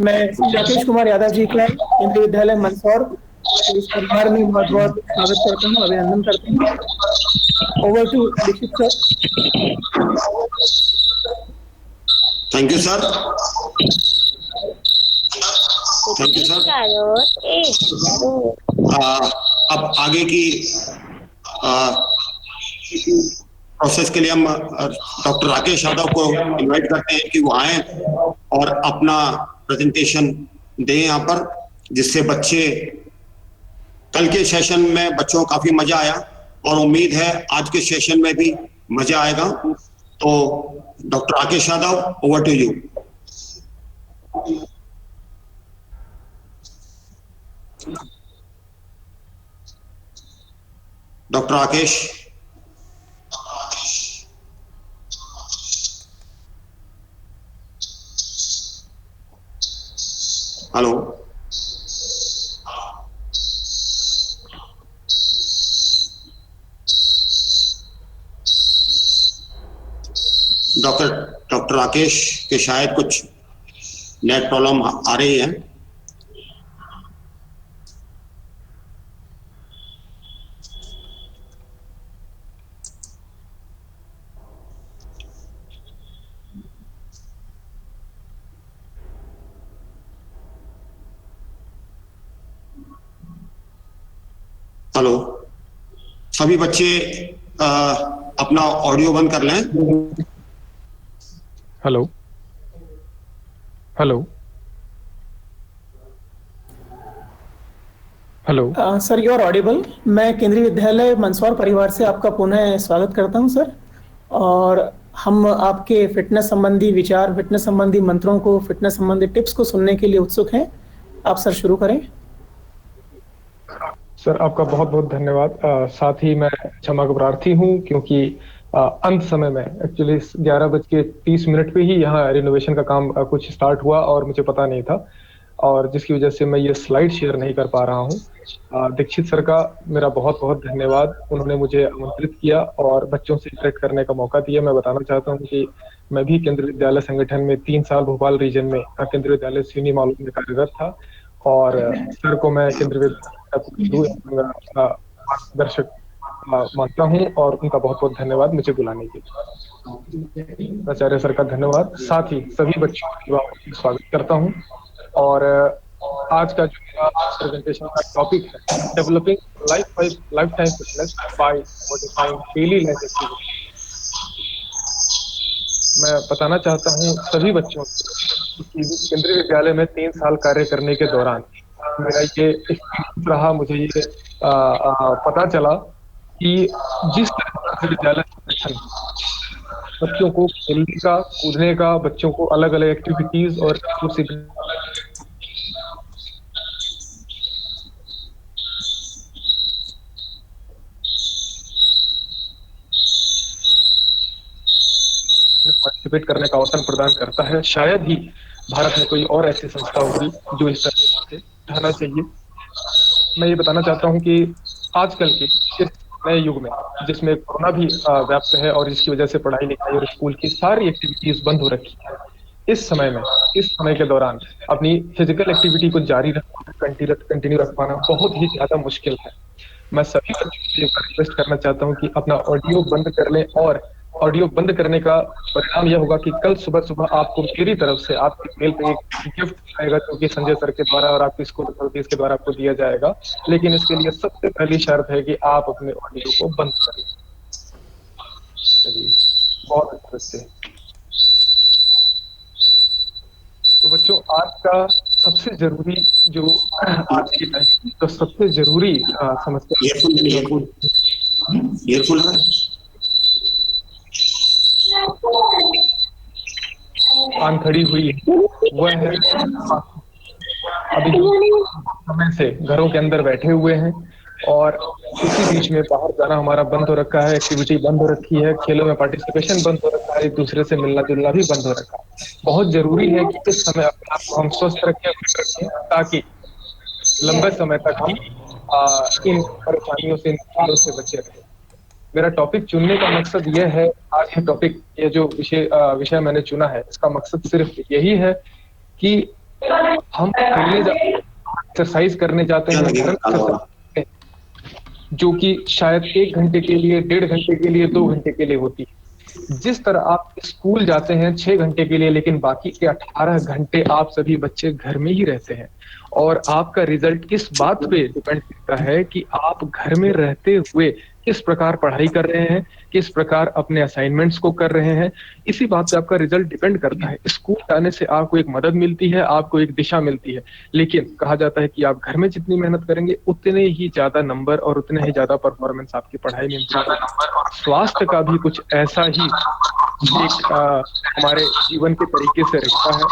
मैं राकेश कुमार यादव जी का केंद्रीय विद्यालय मंदसौर को इस परिवार में बहुत बहुत स्वागत करता हूँ, अभिनंदन करता हूँ। Over to Dikshit sir. Thank you sir. Thank you sir. अब आगे की प्रोसेस के लिए हम डॉक्टर राकेश यादव को इनवाइट करते हैं कि वो आए और अपना प्रेजेंटेशन दें यहाँ पर, जिससे बच्चे कल के सेशन में बच्चों को काफी मजा आया और उम्मीद है आज के सेशन में भी मजा आएगा। तो doctor Rakesh Yadav, over to you. Doctor Rakesh. Hello. Doctor Rakesh के शायद कुछ नेट प्रॉब्लम आ रही है। हेलो, सभी बच्चे अपना ऑडियो बंद कर लें। Hello hello hello sir, you are audible. मैं केंद्रीय विद्यालय मंदसौर परिवार से आपका पुनः स्वागत करता हूं सर। और हम आपके फिटनेस संबंधी विचार, फिटनेस संबंधी मंत्रों को, फिटनेस संबंधी टिप्स को सुनने के लिए उत्सुक हैं। आप सर शुरू करें। सर, आपका बहुत बहुत धन्यवाद। साथ ही मैं क्षमा का प्रार्थी हूँ क्योंकि अंत समय में एक्चुअली 11:30 पे ही यहाँ रिनोवेशन का काम कुछ स्टार्ट हुआ और मुझे पता नहीं था, और जिसकी वजह से मैं ये स्लाइड शेयर नहीं कर पा रहा हूँ। दीक्षित सर का मेरा बहुत बहुत धन्यवाद। उन्होंने मुझे आमंत्रित किया और बच्चों से इंटरेक्ट करने का मौका दिया। मैं बताना चाहता हूँ कि मैं भी केंद्रीय विद्यालय संगठन में 3 साल भोपाल रीजन में केंद्रीय विद्यालय सीनी मालूम में कार्यरत था, और सर को मैं केंद्रीय विद्यालय मार्गदर्शक मानता हूँ और उनका बहुत बहुत धन्यवाद मुझे बुलाने के लिए। प्राचार्य सर का धन्यवाद। साथ ही सभी बच्चों का स्वागत करता हूँ। और आज का जो मेरा प्रेजेंटेशन का टॉपिक है, developing lifetime fitness by modifying daily life activity. मैं बताना चाहता हूँ सभी बच्चों को कि केंद्रीय विद्यालय में 3 साल कार्य करने के दौरान मेरा ये एक्सपीरियंस रहा। मुझे ये पता चला कि जिस तरह से विद्यालय संगठन बच्चों को खेलने का, कूदने का, बच्चों को अलग अलग एक्टिविटीज और पार्टिसिपेट करने का अवसर प्रदान करता है, शायद ही भारत में कोई और ऐसी संस्था होगी जो इस तरह से रहना चाहिए। मैं ये बताना चाहता हूँ कि आजकल के इस नए युग में, जिसमें कोरोना भी व्याप्त है और इसकी वजह से पढ़ाई लिखाई और स्कूल की सारी एक्टिविटीज बंद हो रखी है, इस समय के दौरान अपनी फिजिकल एक्टिविटी को जारी रखना, कंटिन्यू रख पाना बहुत ही ज्यादा मुश्किल है। मैं सभी बच्चों से रिक्वेस्ट करना चाहता हूँ कि अपना ऑडियो बंद कर लें, और ऑडियो बंद करने का परिणाम यह होगा कि कल सुबह सुबह आपको मेरी तरफ से आपके मेल पे एक गिफ्ट आएगा, जो कि संजय सर के द्वारा और आपकी स्कूल अथॉरिटीज के द्वारा आपको दिया जाएगा। लेकिन इसके लिए सबसे पहली शर्त है कि आप अपने ऑडियो को बंद करें। चलिए, बहुत अच्छे बच्चे। तो बच्चों, आज का सबसे जरूरी जो आज की टाइम तो सबसे जरूरी समस्या ईयरफोन आन खड़ी हुई है, वह है अभी समय से घरों के अंदर बैठे हुए हैं और इसी बीच में बाहर जाना हमारा बंद हो रखा है, एक्टिविटी बंद हो रखी है, खेलों में पार्टिसिपेशन बंद हो रखा है, एक दूसरे से मिलना जुलना भी बंद हो रखा है। बहुत जरूरी है कि इस समय अपने आप को हम स्वस्थ रखें, फिट रखें, ताकि लंबे समय तक भी इन परेशानियों से, इन मुश्किलों से बचे रहें। मेरा टॉपिक चुनने का मकसद यह है, आज ये टॉपिक, ये जो विषय मैंने चुना है, इसका मकसद सिर्फ यही है कि हम खेलने जाते हैं, एक्सरसाइज करने जाते क्या हैं, लगेगा घर में काला वाला? exercise जो कि शायद 1 घंटे के लिए, 1.5 घंटे के लिए, 2 घंटे के लिए होती है। जिस तरह आप स्कूल जाते हैं 6 घंटे के लिए, लेकिन बाकी के 18 घंटे आप सभी बच्चे घर में ही रहते हैं। और आपका रिजल्ट इस बात पे डिपेंड करता है कि आप घर में रहते हुए किस प्रकार पढ़ाई कर रहे हैं, किस प्रकार अपने असाइनमेंट्स को कर रहे हैं। इसी बात पे आपका रिजल्ट डिपेंड करता है। स्कूल जाने से आपको एक मदद मिलती है, आपको एक दिशा मिलती है, लेकिन कहा जाता है कि आप घर में जितनी मेहनत करेंगे उतने ही ज्यादा नंबर और उतने ही ज्यादा परफॉर्मेंस आपकी पढ़ाई में इम्प्रूव होगा। स्वास्थ्य का भी कुछ ऐसा ही एक हमारे जीवन के तरीके से रिश्ता है।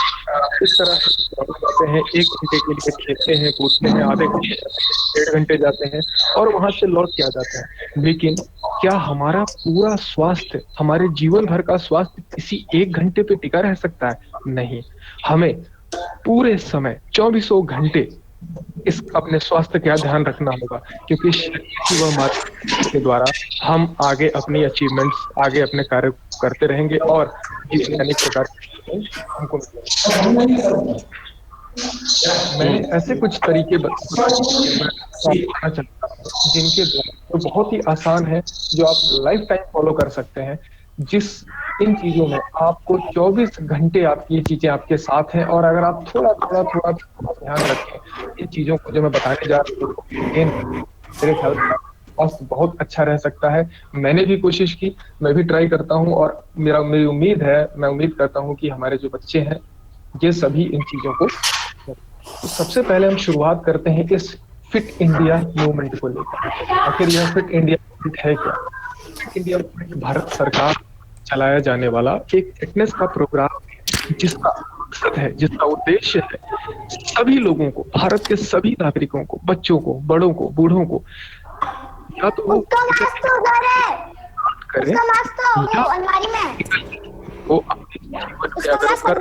इस तरह से दौड़ जाते हैं, 1 घंटे के लिए खेलते हैं, कूदते हैं, आधे घंटे जाते हैं, 1.5 घंटे जाते हैं और वहां से लौट के आ जाते हैं। लेकिन क्या हमारा पूरा स्वास्थ्य, हमारे जीवन भर का स्वास्थ्य किसी 1 घंटे पे टिका रह सकता है? नहीं। हमें पूरे समय 24 घंटे इस अपने स्वास्थ्य का ध्यान रखना होगा, क्योंकि शरीर ही वह माध्यम के द्वारा हम आगे अपनी अचीवमेंट्स, आगे अपने कार्य करते रहेंगे और जीवन में अनेक प्रकार के हमको मिलेंगे। मैंने ऐसे कुछ तरीके बताना चाहता हूं जिनके द्वारा, जो बहुत ही आसान है, जो आप लाइफ टाइम फॉलो कर सकते हैं। जिस इन चीजों में आपको 24 घंटे आपकी ये चीजें आपके साथ हैं, और अगर आप थोड़ा थोड़ा थोड़ा ध्यान रखें इन चीजों को जो मैं बताने जा रहा हूँ, मेरे ख्याल से स्वास्थ्य बहुत अच्छा रह सकता है। मैंने भी कोशिश की, मैं भी ट्राई करता हूँ, और मेरी उम्मीद है, मैं उम्मीद करता हूँ कि हमारे जो बच्चे हैं ये सभी इन चीजों को। तो सबसे पहले हम शुरुआत करते हैं इस फिट इंडिया मूवमेंट को लेकर। आखिर यह फिट इंडिया मूवमेंट है क्या? फिट इंडिया मूवमेंट भारत सरकार चलाया जाने वाला एक फिटनेस का प्रोग्राम है, जिसका मकसद है, जिसका उद्देश्य है सभी लोगों को, भारत के सभी नागरिकों को, बच्चों को, बड़ों को, बूढ़ों को, या तो वो करें या वो अपने जीवन में अगर कर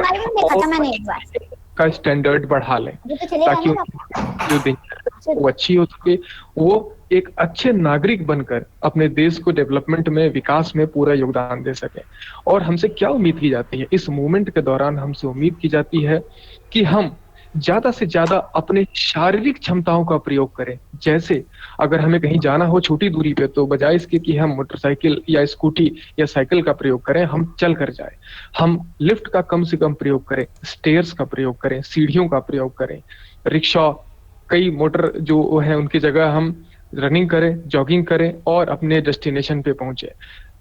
का स्टैंडर्ड बढ़ा लें, ताकि जो दिनचर्या वो अच्छी हो सके, वो एक अच्छे नागरिक बनकर अपने देश को डेवलपमेंट में, विकास में पूरा योगदान दे सके। और हमसे क्या उम्मीद की जाती है इस मूवमेंट के दौरान? हमसे उम्मीद की जाती है कि हम ज्यादा से ज्यादा अपने शारीरिक क्षमताओं का प्रयोग करें। जैसे अगर हमें कहीं जाना हो छोटी दूरी पे, तो बजाय इसके कि हम मोटरसाइकिल या स्कूटी या साइकिल का प्रयोग करें, हम चल कर जाए। हम लिफ्ट का कम से कम प्रयोग करें, स्टेयर्स का प्रयोग करें, सीढ़ियों का प्रयोग करें, रिक्शा, कई मोटर जो है उनकी जगह हम रनिंग करें, जॉगिंग करें और अपने डेस्टिनेशन पे पहुंचे।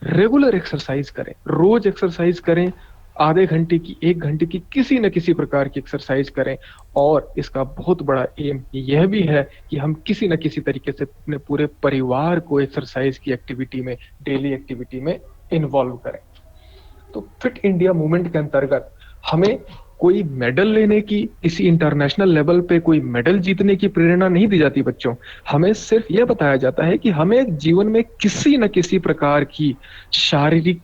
रेगुलर एक्सरसाइज करें, रोज एक्सरसाइज करें, आधे घंटे की, 1 घंटे की, किसी न किसी प्रकार की एक्सरसाइज करें। और इसका बहुत बड़ा एम यह भी है कि हम किसी न किसी तरीके से अपने पूरे परिवार को एक्सरसाइज की एक्टिविटी में, डेली एक्टिविटी में इन्वॉल्व करें। तो फिट इंडिया मूवमेंट के अंतर्गत हमें कोई मेडल लेने की, किसी इंटरनेशनल लेवल पे कोई मेडल जीतने की प्रेरणा नहीं दी जाती बच्चों। हमें सिर्फ यह बताया जाता है कि हमें जीवन में किसी न किसी प्रकार की शारीरिक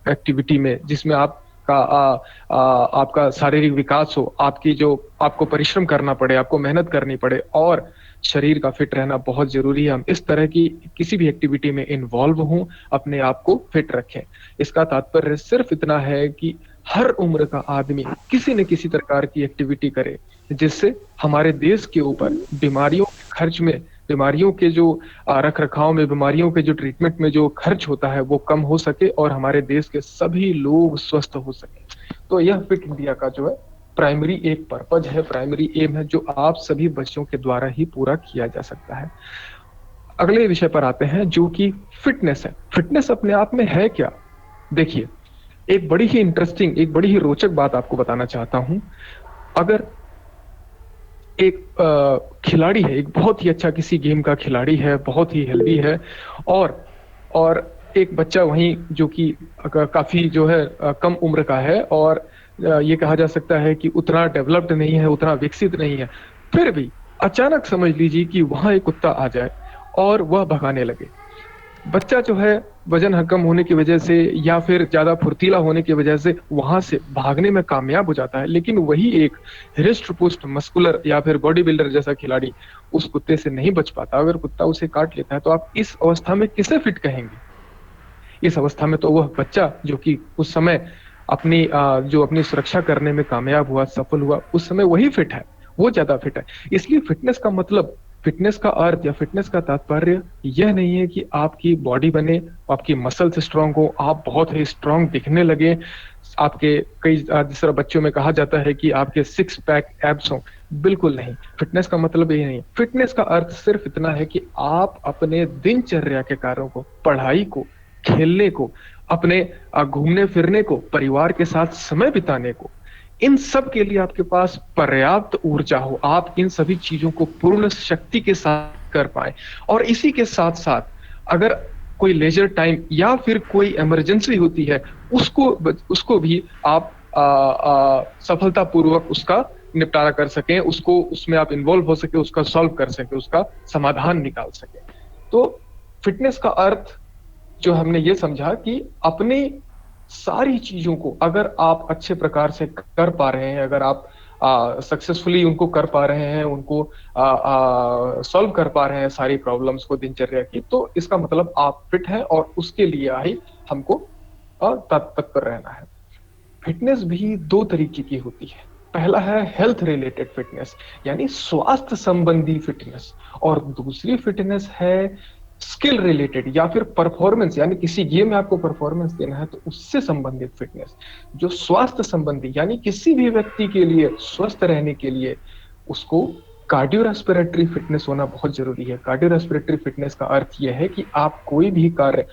एक्टिविटी में, जिसमें आपका शारीरिक विकास हो, आपकी जो आपको परिश्रम करना पड़े, आपको मेहनत करनी पड़े और शरीर का फिट रहना बहुत जरूरी है। हम इस तरह की किसी भी एक्टिविटी में इन्वॉल्व हों, अपने आप को फिट रखें। इसका तात्पर्य सिर्फ इतना है कि हर उम्र का आदमी किसी न किसी प्रकार की एक्टिविटी करे, जिससे हमारे देश के ऊपर बीमारियों के खर्च में, बीमारियों के जो रख रखाव में, बीमारियों के जो ट्रीटमेंट में जो खर्च होता है वो कम हो सके और हमारे देश के सभी लोग स्वस्थ हो सके। तो यह फिट इंडिया का जो है प्राइमरी एक पर्पज है, प्राइमरी एम है, जो आप सभी बच्चों के द्वारा ही पूरा किया जा सकता है। अगले विषय पर आते हैं, जो कि फिटनेस है। फिटनेस अपने आप में है क्या? देखिए, एक बड़ी ही इंटरेस्टिंग, एक बड़ी ही रोचक बात आपको बताना चाहता हूं। अगर एक खिलाड़ी है, एक बहुत ही अच्छा किसी गेम का खिलाड़ी है, बहुत ही हेल्दी है, और एक बच्चा वहीं जो कि काफी जो है कम उम्र का है, और ये कहा जा सकता है कि उतना डेवलप्ड नहीं है, उतना विकसित नहीं है, फिर भी अचानक समझ लीजिए कि वहां एक कुत्ता आ जाए और वह भगाने लगे। बच्चा जो है वजन कम होने की वजह से या फिर ज्यादा फुर्तीला होने की वजह से वहां से भागने में कामयाब हो जाता है, लेकिन वही एक हृष्ट पुष्ट मस्कुलर या फिर बॉडी बिल्डर जैसा खिलाड़ी उस कुत्ते से नहीं बच पाता। अगर कुत्ता उसे काट लेता है तो आप इस अवस्था में किसे फिट कहेंगे? इस अवस्था में तो वह बच्चा जो कि उस समय अपनी जो अपनी सुरक्षा करने में कामयाब हुआ, सफल हुआ, उस समय वही फिट है, वो ज्यादा फिट है। इसलिए फिटनेस का मतलब, फिटनेस का अर्थ या फिटनेस का तात्पर्य यह नहीं है कि आपकी बॉडी बने, आपकी मसल्स स्ट्रांग हो, आप बहुत ही स्ट्रांग दिखने लगे, आपके कई जिस तरह बच्चों में कहा जाता है कि आपके सिक्स पैक एब्स हो। बिल्कुल नहीं, फिटनेस का मतलब ये नहीं। फिटनेस का अर्थ सिर्फ इतना है कि आप अपने दिनचर्या के कार्यों को, पढ़ाई को, खेलने को, अपने घूमने फिरने को, परिवार के साथ समय बिताने को, इन सब के लिए आपके पास पर्याप्त ऊर्जा हो, आप इन सभी चीजों को पूर्ण शक्ति के साथ कर पाए। और इसी के साथ साथ अगर कोई लेजर टाइम या फिर कोई इमरजेंसी होती है, उसको भी आप सफलतापूर्वक उसका निपटारा कर सकें, उसको उसमें आप इन्वॉल्व हो सके, उसका सॉल्व कर सके, उसका समाधान निकाल सके। तो फिटनेस का अर्थ जो हमने ये समझा कि अपनी सारी चीजों को अगर आप अच्छे प्रकार से कर पा रहे हैं, अगर आप सक्सेसफुली उनको कर पा रहे हैं, उनको सॉल्व कर पा रहे हैं सारी प्रॉब्लम्स को दिनचर्या की, तो इसका मतलब आप फिट हैं और उसके लिए ही हमको तत्पर रहना है। फिटनेस भी दो तरीके की होती है। पहला है हेल्थ रिलेटेड फिटनेस, यानी स्वास्थ्य संबंधी फिटनेस, और दूसरी फिटनेस है स्किल रिलेटेड या फिर परफॉर्मेंस, यानी किसी गेम में आपको परफॉर्मेंस देना है तो उससे संबंधित फिटनेस। जो स्वास्थ्य संबंधी, यानी किसी भी व्यक्ति के लिए स्वस्थ रहने के लिए उसको कार्डियो रेस्पिरेटरी फिटनेस होना बहुत जरूरी है। कार्डियो रेस्पिरेटरी फिटनेस का अर्थ यह है कि आप कोई भी कार्य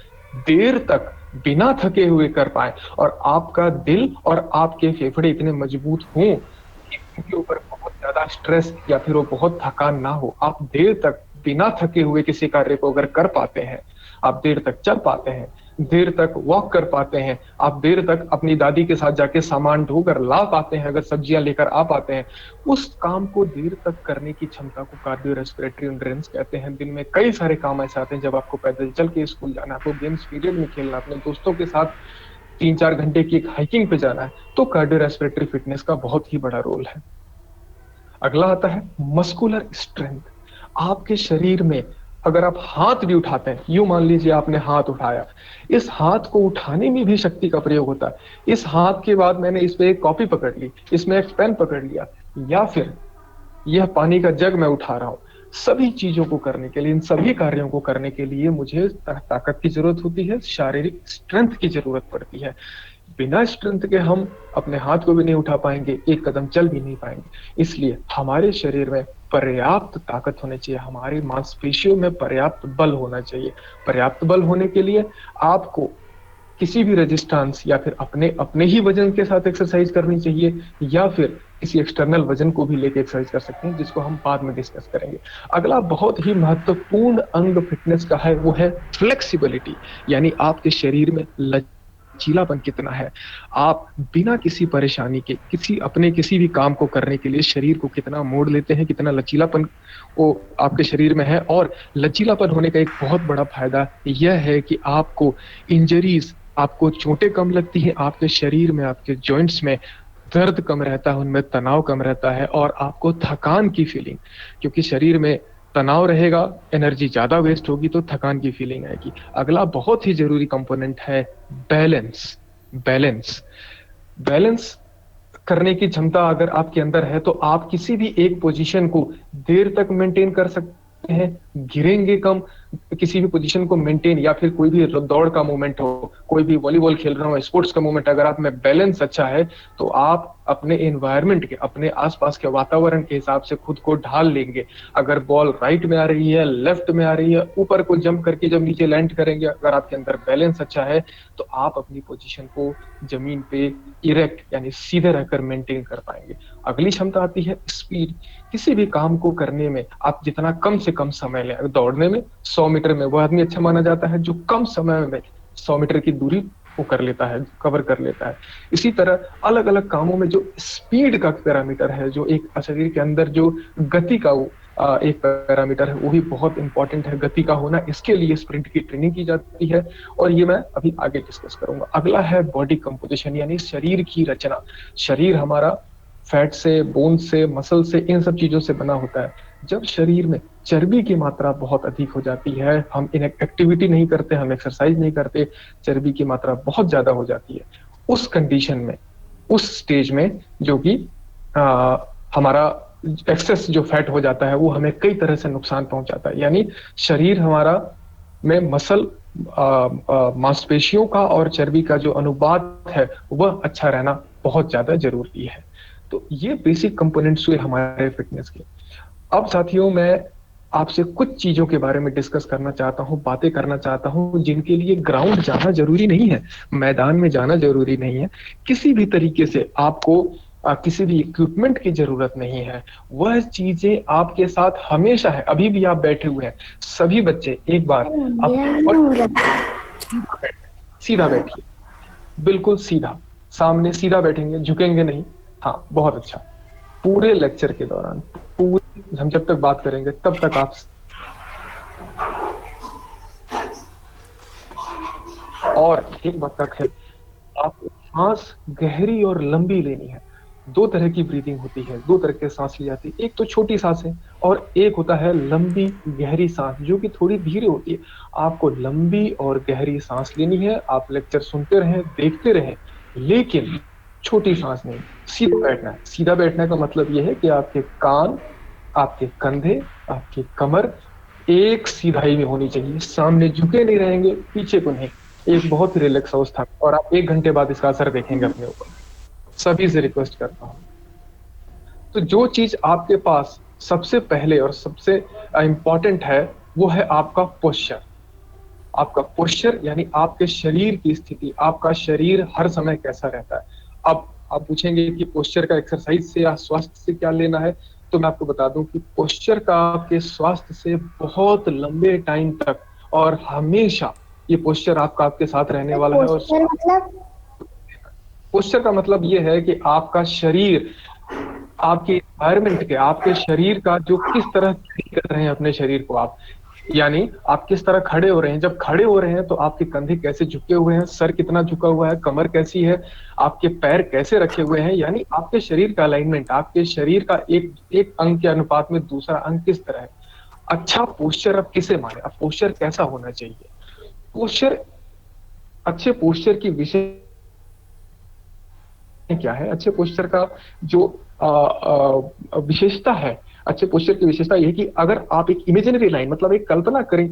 देर तक बिना थके हुए कर पाए और आपका दिल और आपके फेफड़े इतने मजबूत हों कि उनके ऊपर बहुत ज्यादा स्ट्रेस या फिर वो बहुत थकान ना हो। आप देर तक बिना थके हुए किसी कार्य को अगर कर पाते हैं, आप देर तक चल पाते हैं, देर तक वॉक कर पाते हैं, आप देर तक अपनी दादी के साथ जाके सामान ढोकर ला पाते हैं, अगर सब्जियां लेकर आ पाते हैं, उस काम को देर तक करने की क्षमता को कार्डियो रेस्पिरेटरी एंड्योरेंस कहते हैं। दिन में कई सारे काम ऐसे आते हैं जब आपको पैदल चल के स्कूल जाना है, आपको गेम्स पीरियड में खेलना, अपने दोस्तों के साथ 3-4 घंटे की एक हाइकिंग पे जाना है, तो कार्डियो रेस्पिरेटरी फिटनेस का बहुत ही बड़ा रोल है। अगला आता है मस्कुलर स्ट्रेंथ। आपके शरीर में अगर आप हाथ भी उठाते हैं, यूं मान लीजिए आपने हाथ उठाया, इस हाथ को उठाने में भी शक्ति का प्रयोग होता है। इस हाथ के बाद मैंने इस पे एक कॉपी पकड़ ली, इसमें एक पेन पकड़ लिया, या फिर यह पानी का जग मैं उठा रहा हूं। सभी चीजों को करने के लिए, इन सभी कार्यों को करने के लिए मुझे ताकत की जरूरत होती है, शारीरिक स्ट्रेंथ की जरूरत पड़ती है। बिना स्ट्रेंथ के हम अपने हाथ को भी नहीं उठा पाएंगे, एक कदम चल भी नहीं पाएंगे। इसलिए हमारे शरीर में पर्याप्त ताकत होनी चाहिए, हमारी मांसपेशियों में पर्याप्त बल होना चाहिए। पर्याप्त बल होने के लिए आपको किसी भी रेजिस्टेंस या फिर अपने अपने ही वजन के साथ एक्सरसाइज करनी चाहिए, या फिर किसी एक्सटर्नल वजन को भी लेके एक्सरसाइज कर सकते हैं, जिसको हम बाद में डिस्कस करेंगे। अगला बहुत ही महत्वपूर्ण अंग फिटनेस का है, वो है फ्लेक्सिबिलिटी, यानी आपके शरीर में लचीलापन कितना है। आप बिना किसी परेशानी के किसी भी काम को करने के लिए शरीर को कितना मोड़ लेते हैं, कितना लचीलापन वो आपके शरीर में है। और लचीलापन होने का एक बहुत बड़ा फायदा यह है कि आपको इंजरीज, आपको चोटें कम लगती हैं, आपके शरीर में, आपके जॉइंट्स में दर्द कम रहता है, उनमें तनाव कम रहता है, और आपको थकान की फीलिंग, क्योंकि शरीर में तनाव रहेगा, एनर्जी ज्यादा वेस्ट होगी तो थकान की फीलिंग आएगी। अगला बहुत ही जरूरी कंपोनेंट है बैलेंस। बैलेंस करने की क्षमता अगर आपके अंदर है तो आप किसी भी एक पोजीशन को देर तक मेंटेन कर सकते हैं, गिरेंगे कम। किसी भी पोजीशन को मेंटेन, या फिर कोई भी दौड़ का मूवमेंट हो, कोई भी वॉलीबॉल खेल रहा हो, स्पोर्ट्स का मूवमेंट, अगर आप में बैलेंस अच्छा है तो आप अपने एनवायरनमेंट के, अपने आसपास के वातावरण के हिसाब से खुद को ढाल लेंगे। अगर बॉल राइट में आ रही है, लेफ्ट में आ रही है, ऊपर को जंप करके जब नीचे लैंड करेंगे, अगर आपके अंदर बैलेंस अच्छा है तो आप अपनी पोजीशन को जमीन पे इरेक्ट यानी सीधे रहकर मेंटेन कर पाएंगे। अगली क्षमता आती है स्पीड। किसी भी काम को करने में आप जितना कम से कम समय लें, दौड़ने में 100 मीटर में वो आदमी अच्छा माना जाता है जो कम समय में 100 मीटर की दूरी वो कर लेता है, कवर कर लेता है। इसी तरह अलग अलग कामों में जो स्पीड का पैरामीटर है, जो एक शरीर के अंदर जो गति का वो एक पैरामीटर है, वो भी बहुत इंपॉर्टेंट है, गति का होना। इसके लिए स्प्रिंट की ट्रेनिंग की जाती है और ये मैं अभी आगे डिस्कस करूंगा। अगला है बॉडी कंपोजिशन, यानी शरीर की रचना। शरीर हमारा फैट से, बोन से, मसल से, इन सब चीजों से बना होता है। जब शरीर में चर्बी की मात्रा बहुत अधिक हो जाती है, हम एक्टिविटी नहीं करते, हम एक्सरसाइज नहीं करते, चर्बी की मात्रा बहुत ज्यादा हो जाती है, उस कंडीशन में, उस स्टेज में जो कि हमारा एक्सेस जो फैट हो जाता है वो हमें कई तरह से नुकसान पहुंचाता है। यानी शरीर हमारा में मसल मांसपेशियों का और चर्बी का जो अनुपात है वह अच्छा रहना बहुत ज्यादा जरूरी है। तो ये बेसिक कंपोनेंट्स हुए हमारे फिटनेस के। अब साथियों, मैं आपसे कुछ चीजों के बारे में डिस्कस करना चाहता हूँ, बातें करना चाहता हूँ, जिनके लिए ग्राउंड जाना जरूरी नहीं है, मैदान में जाना जरूरी नहीं है, किसी भी तरीके से आपको किसी भी इक्विपमेंट की जरूरत नहीं है। वह चीजें आपके साथ हमेशा है। अभी भी आप बैठे हुए हैं, सभी बच्चे एक बार सीधा बैठिए, बिल्कुल सीधा, सामने सीधा बैठेंगे, झुकेंगे नहीं। हाँ, बहुत अच्छा। पूरे लेक्चर के दौरान, पूरे हम जब तक बात करेंगे तब तक आप, और एक बात का है, आपको सांस गहरी और लंबी लेनी है। दो तरह की ब्रीदिंग होती है, दो तरह के सांस ली जाती है। एक तो छोटी सांस है और एक होता है लंबी गहरी सांस, जो कि थोड़ी धीरे होती है। आपको लंबी और गहरी सांस लेनी है। आप लेक्चर सुनते रहें, देखते रहें, लेकिन छोटी सांस नहीं, सीधा बैठना है। सीधा बैठने का मतलब यह है कि आपके कान, आपके कंधे, आपकी कमर एक सीधाई में होनी चाहिए। सामने झुके नहीं रहेंगे, पीछे को नहीं। एक बहुत ही रिलैक्स अवस्था, और आप 1 घंटे बाद इसका असर देखेंगे अपने ऊपर। सभी से रिक्वेस्ट करता हूं। तो जो चीज आपके पास सबसे पहले और सबसे इंपॉर्टेंट है वो है आपका पोस्चर। आपका पोस्चर यानी आपके शरीर की स्थिति, आपका शरीर हर समय कैसा रहता है। अब आप पूछेंगे कि पोस्चर का एक्सरसाइज से या स्वास्थ्य से क्या लेना है, तो मैं आपको बता दूं कि पोस्चर का आपके स्वास्थ्य से बहुत लंबे टाइम तक और हमेशा ये पोस्चर आपका आपके साथ रहने वाला है। और पोस्चर का मतलब ये है कि आपका शरीर आपके एनवायरमेंट के, आपके शरीर का जो किस तरह कर रहे हैं अपने शरीर को आप, यानी आप किस तरह खड़े हो रहे हैं। जब खड़े हो रहे हैं तो आपके कंधे कैसे झुके हुए हैं, सर कितना झुका हुआ है, कमर कैसी है, आपके पैर कैसे रखे हुए हैं, यानी आपके शरीर का अलाइनमेंट, आपके शरीर का एक एक अंग के अनुपात में दूसरा अंग किस तरह है। अच्छा पोस्चर अब किसे माने, अब पोस्चर कैसा होना चाहिए। पोस्चर, अच्छे पोस्चर की विषय क्या है। अच्छे पोस्चर का जो विशेषता है, अच्छे पोस्चर की विशेषता यह है कि अगर आप एक इमेजिनरी लाइन, मतलब एक कल्पना करें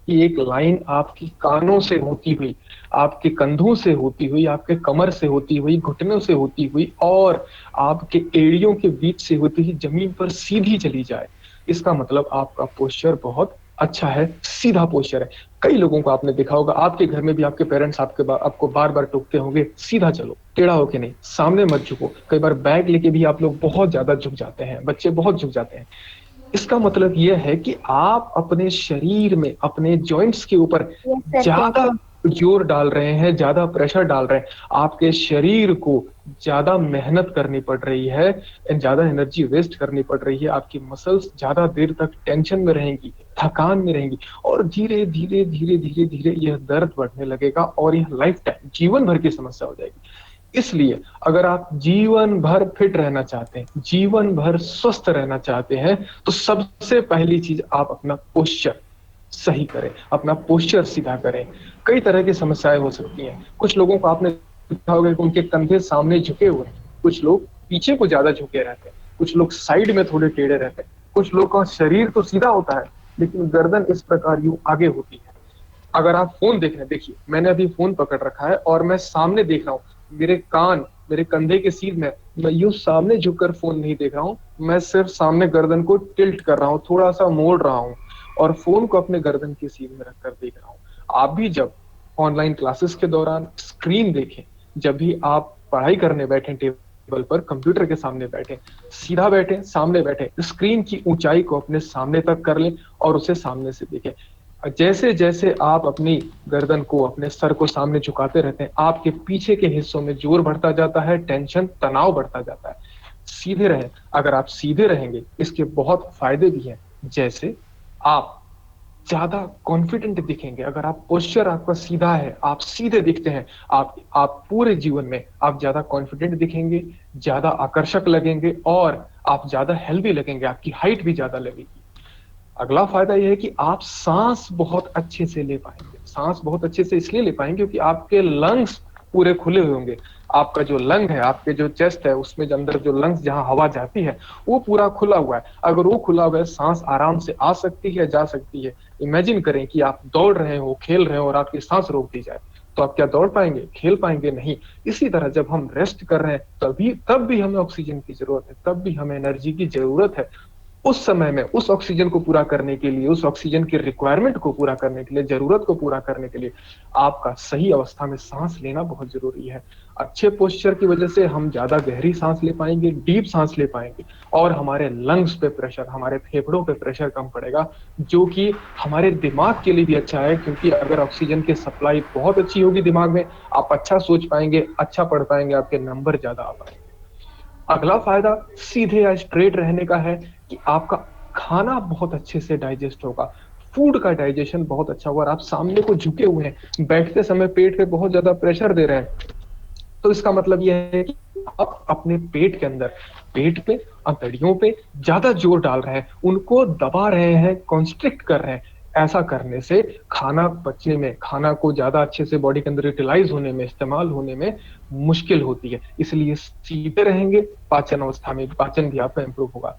कि एक लाइन आपकी कानों से होती हुई, आपके कंधों से होती हुई, आपके कमर से होती हुई, घुटनों से होती हुई और आपके एड़ियों के बीच से होती हुई जमीन पर सीधी चली जाए, इसका मतलब आपका पोस्चर बहुत अच्छा है, सीधा पोस्चर है। कई लोगों को आपने देखा होगा, आपके घर में भी आपके पेरेंट्स आपको बार बार टोकते होंगे, सीधा चलो, टेढ़ा होके नहीं, सामने मत झुको। कई बार बैग लेके भी आप लोग बहुत ज्यादा झुक जाते हैं, बच्चे बहुत झुक जाते हैं। इसका मतलब यह है कि आप अपने शरीर में, अपने जॉइंट्स के ऊपर ज्यादा जोर डाल रहे हैं, ज्यादा प्रेशर डाल रहे हैं। आपके शरीर को ज्यादा मेहनत करनी पड़ रही है, ज्यादा एनर्जी वेस्ट करनी पड़ रही है। आपकी मसल्स ज्यादा देर तक टेंशन में रहेंगी, थकान में रहेंगी, और धीरे धीरे धीरे धीरे धीरे यह दर्द बढ़ने लगेगा और यह लाइफ टाइम, जीवन भर की समस्या हो जाएगी। इसलिए अगर आप जीवन भर फिट रहना चाहते हैं, जीवन भर स्वस्थ रहना चाहते हैं, तो सबसे पहली चीज आप अपना पोस्चर सही करें, अपना पोस्चर सीधा करें। कई तरह की समस्याएं हो सकती हैं। कुछ लोगों को आपने देखा होगा कि उनके कंधे सामने झुके हुए हैं, कुछ लोग पीछे को ज्यादा झुके रहते हैं, कुछ लोग साइड में थोड़े टेढ़े रहते हैं, कुछ लोग का शरीर तो सीधा होता है लेकिन गर्दन इस प्रकार यूं आगे होती है। अगर आप फोन देख रहे हैं, देखिए मैंने अभी फोन पकड़ रखा है और मैं सामने देख रहा हूँ, मेरे कान मेरे कंधे के सीध में, मैं यूं सामने झुककर फोन नहीं देख रहा हूँ, मैं सिर्फ सामने गर्दन को टिल्ट कर रहा हूँ, थोड़ा सा मोड़ रहा हूँ और फोन को अपने गर्दन के सीध में रखकर देख रहा हूँ। आप भी जब ऑनलाइन क्लासेस के दौरान स्क्रीन देखें, जब भी आप पढ़ाई करने बैठे, टेबल पर कंप्यूटर के सामने बैठे, सीधा बैठे, सामने बैठे, स्क्रीन की ऊंचाई को अपने सामने तक कर लें और उसे सामने से देखें। जैसे जैसे आप अपनी गर्दन को, अपने सर को सामने झुकाते रहते हैं, आपके पीछे के हिस्सों में जोर बढ़ता जाता है, टेंशन, तनाव बढ़ता जाता है। सीधे रहें। अगर आप सीधे रहेंगे इसके बहुत फायदे भी हैं, जैसे आप ज्यादा कॉन्फिडेंट दिखेंगे। अगर आप पोस्चर आपका सीधा है, आप सीधे दिखते हैं, आप पूरे जीवन में आप ज्यादा कॉन्फिडेंट दिखेंगे, ज्यादा आकर्षक लगेंगे और आप ज्यादा हेल्दी लगेंगे, आपकी हाइट भी ज्यादा लगेगी। अगला फायदा यह है कि आप सांस बहुत अच्छे से ले पाएंगे। सांस बहुत अच्छे से इसलिए ले पाएंगे क्योंकि आपके लंग्स पूरे खुले हुए होंगे। आपका जो लंग है, आपके जो चेस्ट है, उसमें जो अंदर जो लंग्स जहां हवा जाती है वो पूरा खुला हुआ है। अगर वो खुला हुआ है, सांस आराम से आ सकती है, जा सकती है। इमेजिन करें कि आप दौड़ रहे हो, खेल रहे हो और आपकी सांस रोक दी जाए, तो आप क्या दौड़ पाएंगे, खेल पाएंगे? नहीं। इसी तरह जब हम रेस्ट कर रहे हैं तब भी हमें ऑक्सीजन की जरूरत है, तब भी हमें एनर्जी की जरूरत है। उस समय में उस ऑक्सीजन को पूरा करने के लिए, उस ऑक्सीजन की रिक्वायरमेंट को पूरा करने के लिए, जरूरत को पूरा करने के लिए आपका सही अवस्था में सांस लेना बहुत जरूरी है। अच्छे पोस्चर की वजह से हम ज्यादा गहरी सांस ले पाएंगे, डीप सांस ले पाएंगे, और हमारे लंग्स पे प्रेशर, हमारे फेफड़ों पे प्रेशर कम पड़ेगा, जो कि हमारे दिमाग के लिए भी अच्छा है। क्योंकि अगर ऑक्सीजन की सप्लाई बहुत अच्छी होगी दिमाग में, आप अच्छा सोच पाएंगे, अच्छा पढ़ पाएंगे, आपके नंबर ज्यादा आ पाएंगे। अगला फायदा सीधे या स्ट्रेट रहने का है कि आपका खाना बहुत अच्छे से डाइजेस्ट होगा। फूड का डाइजेशन बहुत अच्छा होगा। और आप सामने को झुके हुए हैं, बैठते समय पेट पे बहुत ज्यादा प्रेशर दे रहे हैं, तो इसका मतलब यह है कि आप अपने पेट के अंदर, पेट पे, अंतड़ियों पे ज्यादा जोर डाल रहे हैं, उनको दबा रहे हैं, कॉन्स्ट्रिक्ट कर रहे हैं। ऐसा करने से खाना पचने में, खाना को ज्यादा अच्छे से बॉडी के अंदर यूटिलाइज होने में, इस्तेमाल होने में मुश्किल होती है। इसलिए सीधे रहेंगे, पाचन अवस्था में पाचन भी आपका इंप्रूव होगा।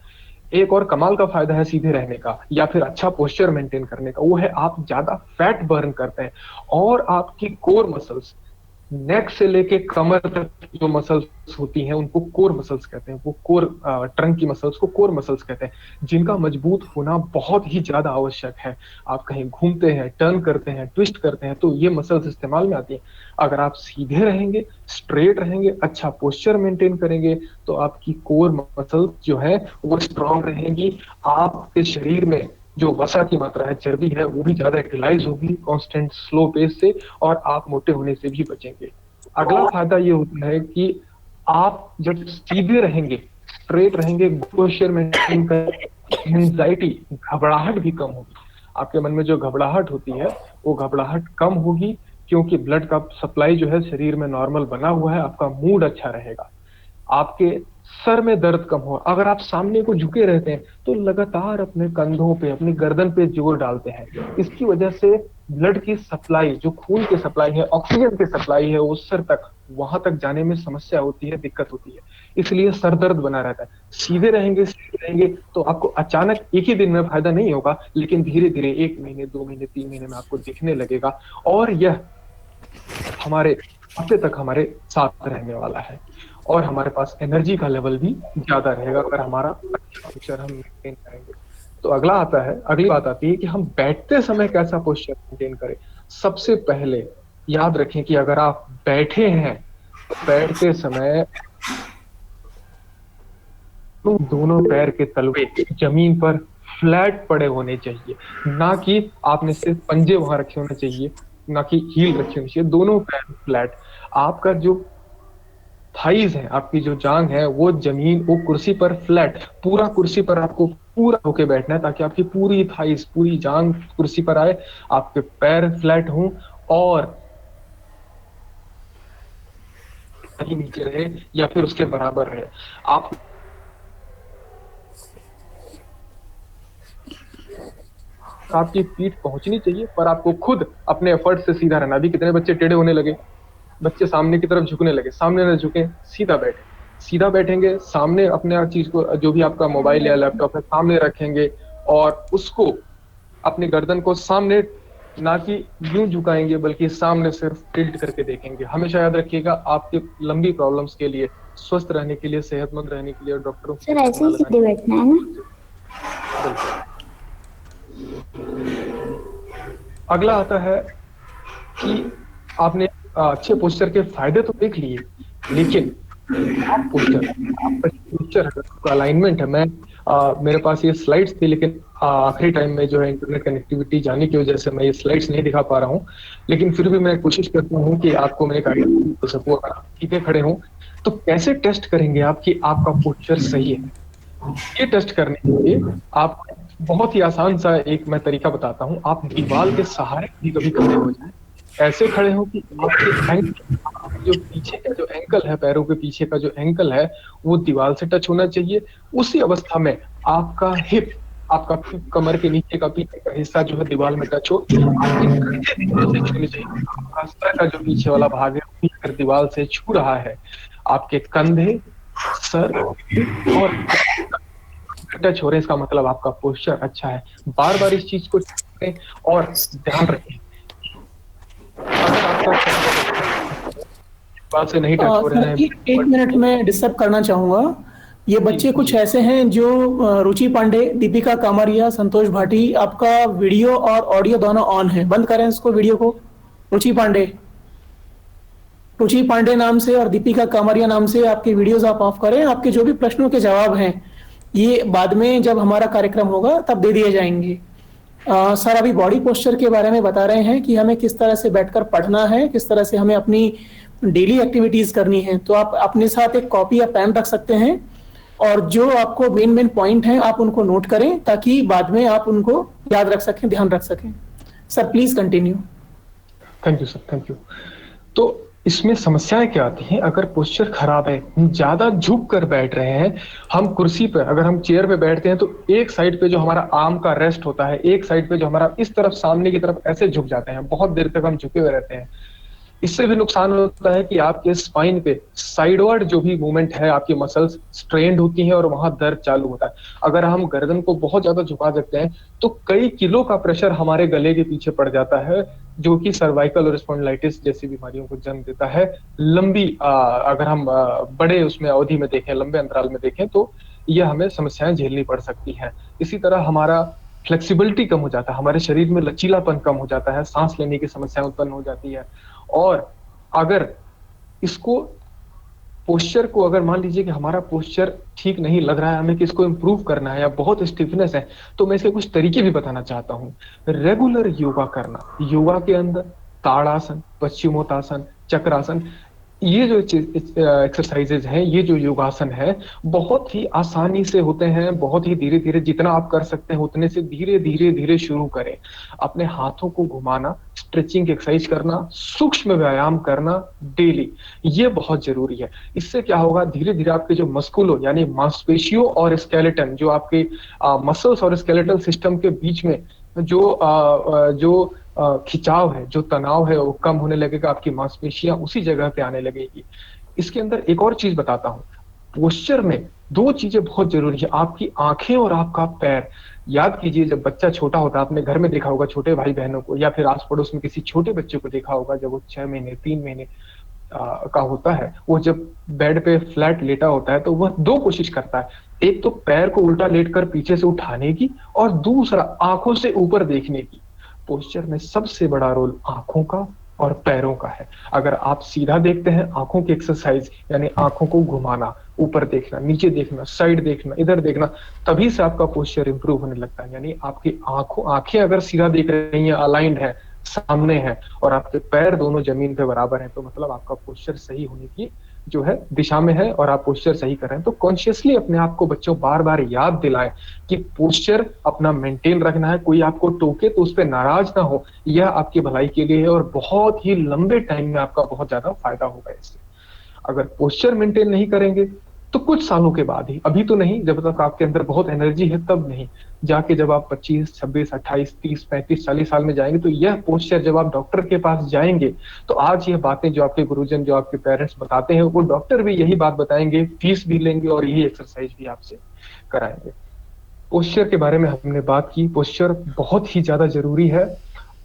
एक और कमाल का फायदा है सीधे रहने का या फिर अच्छा पोस्चर मेंटेन करने का, वो है आप ज्यादा फैट बर्न करते हैं, और आपकी कोर मसल्स, नेक से लेके कमर तक जो मसल्स होती हैं उनको कोर मसल्स कहते हैं। वो कोर ट्रंक की मसल्स को कोर मसल्स कहते हैं, जिनका मजबूत होना बहुत ही ज्यादा आवश्यक है। आप कहीं घूमते हैं, टर्न करते हैं, ट्विस्ट करते हैं, तो ये मसल्स इस्तेमाल में आती हैं। अगर आप सीधे रहेंगे, स्ट्रेट रहेंगे, अच्छा पोस्चर मेंटेन करेंगे, तो आपकी कोर मसल्स जो है वो स्ट्रांग रहेंगी। आपके शरीर में जो वसा की मात्रा है, चर्बी है, वो भी ज्यादा यूटिलाइज होगी कांस्टेंट स्लो पेस से, और आप मोटे होने से भी बचेंगे। अगला फायदा ये होता है कि आप जब सीधे रहेंगे, स्ट्रेट रहेंगे, पोस्चर मेंटेन करेंगे, एंजाइटी, घबराहट भी कम होगी। आपके मन में जो घबराहट होती है वो घबराहट कम होगी, क्योंकि ब्लड का सप्लाई जो है शरीर में नॉर्मल बना हुआ है। आपका मूड अच्छा रहेगा, आपके सर में दर्द कम हो। अगर आप सामने को झुके रहते हैं तो लगातार अपने कंधों पे, अपनी गर्दन पे जोर डालते हैं, इसकी वजह से ब्लड की सप्लाई, जो खून की सप्लाई है, ऑक्सीजन की सप्लाई है, वो सर तक, वहां तक जाने में समस्या होती है, दिक्कत होती है। इसलिए सर दर्द बना रहता है। सीधे रहेंगे, सीधे रहेंगे तो आपको अचानक एक ही दिन में फायदा नहीं होगा, लेकिन धीरे धीरे 1 महीने, 2 महीने, 3 महीने में आपको दिखने लगेगा, और यह हमारे हफ्ते तक हमारे साथ रहने वाला है, और हमारे पास एनर्जी का लेवल भी ज्यादा रहेगा अगर हमारा अच्छा पोस्चर हम मेंटेन करेंगे। तो अगली बात आती है कि हम बैठते समय कैसा पोस्चर मेंटेन करें। सबसे पहले याद रखें कि अगर आप बैठे हैं तो बैठते समय तो दोनों पैर के तलवे जमीन पर फ्लैट पड़े होने चाहिए, ना कि आपने सिर्फ पंजे वहां रखे होने चाहिए, ना कि हील रखी होनी चाहिए, दोनों पैर फ्लैट। आपका जो थाइज है, आपकी जो जांग है, वो जमीन, वो कुर्सी पर फ्लैट, पूरा कुर्सी पर आपको पूरा होके बैठना है, ताकि आपकी पूरी थाइज, पूरी जांग कुर्सी पर आए, आपके पैर फ्लैट हों, और नीचे रहे या फिर उसके बराबर रहे। आप आपकी पीठ पहुंचनी चाहिए, पर आपको खुद अपने एफर्ट से सीधा रहना। अभी कितने बच्चे टेढ़े होने लगे, बच्चे सामने की तरफ झुकने लगे, सामने न झुके, सीधा बैठे। सीधा बैठेंगे, सामने अपने चीज को, जो भी आपका मोबाइल या लैपटॉप है, सामने रखेंगे, और उसको, अपनी गर्दन को सामने, ना कि यूं झुकाएंगे, बल्कि सामने सिर्फ टिल्ट करके देखेंगे। हमेशा याद रखिएगा, आपके लंबी प्रॉब्लम्स के लिए, स्वस्थ रहने के लिए, सेहतमंद रहने के लिए डॉक्टरों सर ऐसे ही सीधे बैठना है ना? अगला आता है कि आपने अच्छे पोस्चर के फायदे तो देख लिए, लेकिन आप पोस्चर अलाइनमेंट है। मेरे पास ये स्लाइड्स थी, लेकिन आखिरी टाइम में जो है इंटरनेट कनेक्टिविटी जाने की वजह से मैं ये स्लाइड्स नहीं दिखा पा रहा हूँ, लेकिन फिर भी मैं कोशिश करता हूँ कि आपको मैं एक आइडिया दे सकूँ। अगर आप सीधे खड़े हों तो कैसे टेस्ट करेंगे आप कि आपका पोस्चर सही है। ये टेस्ट करने के लिए आप बहुत ही आसान सा एक मैं तरीका बताता हूँ। आप दीवार के सहारे भी कभी खड़े हो जाए, ऐसे खड़े हो कि आपके जो पीछे का जो एंकल है, पैरों के पीछे का जो एंकल है, वो दीवार से टच होना चाहिए। उसी अवस्था में आपका हिप, आपका कमर के नीचे का पीछे का हिस्सा जो है दीवार में टच हो, आपके कंधे दीवार से छूने चाहिए। आपका सर का जो पीछे वाला भाग है वो अगर दीवार से छू रहा है, आपके कंधे, सर और टच हो रहे हैं, इसका मतलब आपका पोस्चर अच्छा है। बार बार इस चीज को करें और ध्यान रखें, अगर आपका दीवार से नहीं टच हो रहे हैं। एक मिनट में डिस्टर्ब करना चाहूंगा। ये बच्चे कुछ ऐसे हैं जो रुचि पांडे, दीपिका कामरिया, संतोष भाटी, आपका वीडियो और ऑडियो दोनों ऑन है, बंद करें इसको, वीडियो को। रुचि पांडे नाम से और दीपिका कामरिया नाम से आपके वीडियोस आप ऑफ करें। आपके जो भी प्रश्नों के जवाब हैं ये बाद में जब हमारा कार्यक्रम होगा तब दे दिए जाएंगे। सर अभी बॉडी पोस्चर के बारे में बता रहे हैं कि हमें किस तरह से बैठकर पढ़ना है, किस तरह से हमें अपनी डेली एक्टिविटीज करनी है। तो आप अपने साथ एक कॉपी या पेन रख सकते हैं और जो आपको मेन पॉइंट हैं आप उनको नोट करें ताकि बाद में आप उनको याद रख सकें, ध्यान रख सकें। Sir please continue. Thank you sir, thank you. तो इसमें समस्याएं क्या आती हैं? अगर पोस्चर खराब है, हम ज्यादा झुक कर बैठ रहे हैं, हम कुर्सी पे, अगर हम चेयर पे बैठते हैं तो एक साइड पे जो हमारा आर्म का रेस्ट होता है, एक साइड पे जो हमारा इस तरफ सामने की तरफ ऐसे झुक जाते हैं, बहुत देर तक हम झुके हुए रहते हैं। इससे भी नुकसान होता है कि आपके स्पाइन पे साइडवर्ड जो भी मूवमेंट है, आपकी मसल्स स्ट्रेन्ड होती हैं और वहां दर्द चालू होता है। अगर हम गर्दन को बहुत ज्यादा झुका देते हैं तो कई किलो का प्रेशर हमारे गले के पीछे पड़ जाता है, जो कि सर्वाइकल और स्पॉन्डिलाइटिस जैसी बीमारियों को जन्म देता है। लंबी अगर हम बड़े उसमें अवधि में देखें, लंबे अंतराल में देखें, तो यह हमें समस्याएं झेलनी पड़ सकती हैं। इसी तरह हमारा फ्लेक्सिबिलिटी कम हो जाता है, हमारे शरीर में लचीलापन कम हो जाता है, सांस लेने की समस्याएं उत्पन्न हो जाती है। और अगर इसको पोस्चर को, अगर मान लीजिए कि हमारा पोस्चर ठीक नहीं लग रहा है, हमें कि इसको इम्प्रूव करना है या बहुत स्टिफनेस है, तो मैं इसके कुछ तरीके भी बताना चाहता हूँ। रेगुलर योगा करना, योगा के अंदर ताड़ासन, पश्चिमोत्तासन, चक्रासन, ये जो एक्सरसाइजेज हैं, ये जो योगासन है, बहुत ही आसानी से होते हैं, बहुत ही धीरे धीरे, जितना आप कर सकते हैं उतने से धीरे धीरे धीरे शुरू करें। अपने हाथों को घुमाना, स्ट्रेचिंग एक्सरसाइज करना, सूक्ष्म व्यायाम करना डेली, ये बहुत जरूरी है। इससे क्या होगा, धीरे धीरे आपके जो मस्कुलो यानी मांसपेशियों और स्केलेटन, जो आपके मसल्स और स्केलेटल सिस्टम के बीच में जो खिंचाव है, जो तनाव है, वो कम होने लगेगा, आपकी मांसपेशियां उसी जगह पे आने लगेगी। इसके अंदर एक और चीज बताता हूँ, पोस्चर में दो चीजें बहुत जरूरी है, आपकी आंखें और आपका पैर। याद कीजिए, जब बच्चा छोटा होता है, आपने घर में देखा होगा छोटे भाई बहनों को, या फिर आस पड़ोस में किसी छोटे बच्चे को देखा होगा, जब वो 6 महीने 3 महीने का होता है, वो जब बेड पे फ्लैट लेटा होता है तो वह दो कोशिश करता है, एक तो पैर को उल्टा लेटकर पीछे से उठाने की, और दूसरा आंखों से ऊपर देखने की। पोस्चर में सबसे बड़ा रोल आंखों का और पैरों का है। अगर आप सीधा देखते हैं, आंखों की एक्सरसाइज यानी आंखों को घुमाना, ऊपर देखना, नीचे देखना, साइड देखना, इधर देखना, तभी से आपका पोस्चर इंप्रूव होने लगता है। यानी आपकी आंखें अगर सीधा देख रही हैं, अलाइंड है, सामने है, और आपके पैर दोनों जमीन पे बराबर हैं, तो मतलब आपका पोस्चर सही होने की जो है दिशा में है और आप पोस्चर सही कर रहे हैं। तो कॉन्शियसली अपने आप को बच्चों बार बार याद दिलाएं कि पोस्चर अपना मेंटेन रखना है। कोई आपको टोके तो उस पर नाराज ना हो, यह आपकी भलाई के लिए है और बहुत ही लंबे टाइम में आपका बहुत ज्यादा फायदा होगा इससे। अगर पोस्चर मेंटेन नहीं करेंगे तो कुछ सालों के बाद ही, अभी तो नहीं, जब तक आपके अंदर बहुत एनर्जी है तब नहीं, जाके जब आप 25, 26, 28, 30, 35, 40 साल में जाएंगे, तो यह पोस्चर जब आप डॉक्टर के पास जाएंगे, तो आज यह बातें जो आपके गुरुजन, जो आपके पेरेंट्स बताते हैं, वो डॉक्टर भी यही बात बताएंगे, फीस भी लेंगे और यही एक्सरसाइज भी आपसे कराएंगे। पोस्चर के बारे में हमने बात की, पोस्चर बहुत ही ज्यादा जरूरी है।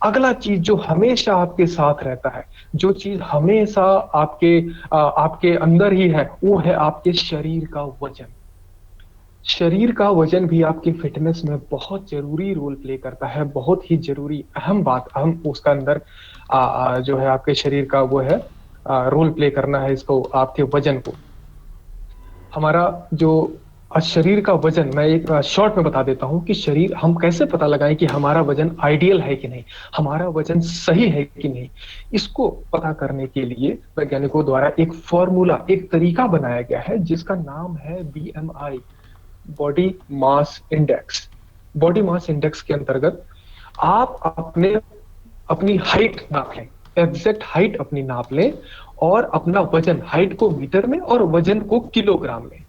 अगला चीज जो हमेशा आपके साथ रहता है, जो चीज हमेशा आपके अंदर ही है, वो है आपके शरीर का वजन। शरीर का वजन भी आपकी फिटनेस में बहुत जरूरी रोल प्ले करता है, बहुत ही जरूरी अहम बात, अहम उसका अंदर जो है आपके शरीर का वो है रोल प्ले करना है इसको, आपके वजन को। हमारा जो शरीर का वजन, मैं एक शॉर्ट में बता देता हूं कि शरीर, हम कैसे पता लगाएं कि हमारा वजन आइडियल है कि नहीं, हमारा वजन सही है कि नहीं। इसको पता करने के लिए वैज्ञानिकों द्वारा एक फॉर्मूला, एक तरीका बनाया गया है जिसका नाम है BMI, body mass index. Body mass index के अंतर्गत आप अपनी हाइट नाप लें, एग्जैक्ट हाइट अपनी नाप लें, और अपना वजन, हाइट को मीटर में और वजन को किलोग्राम में।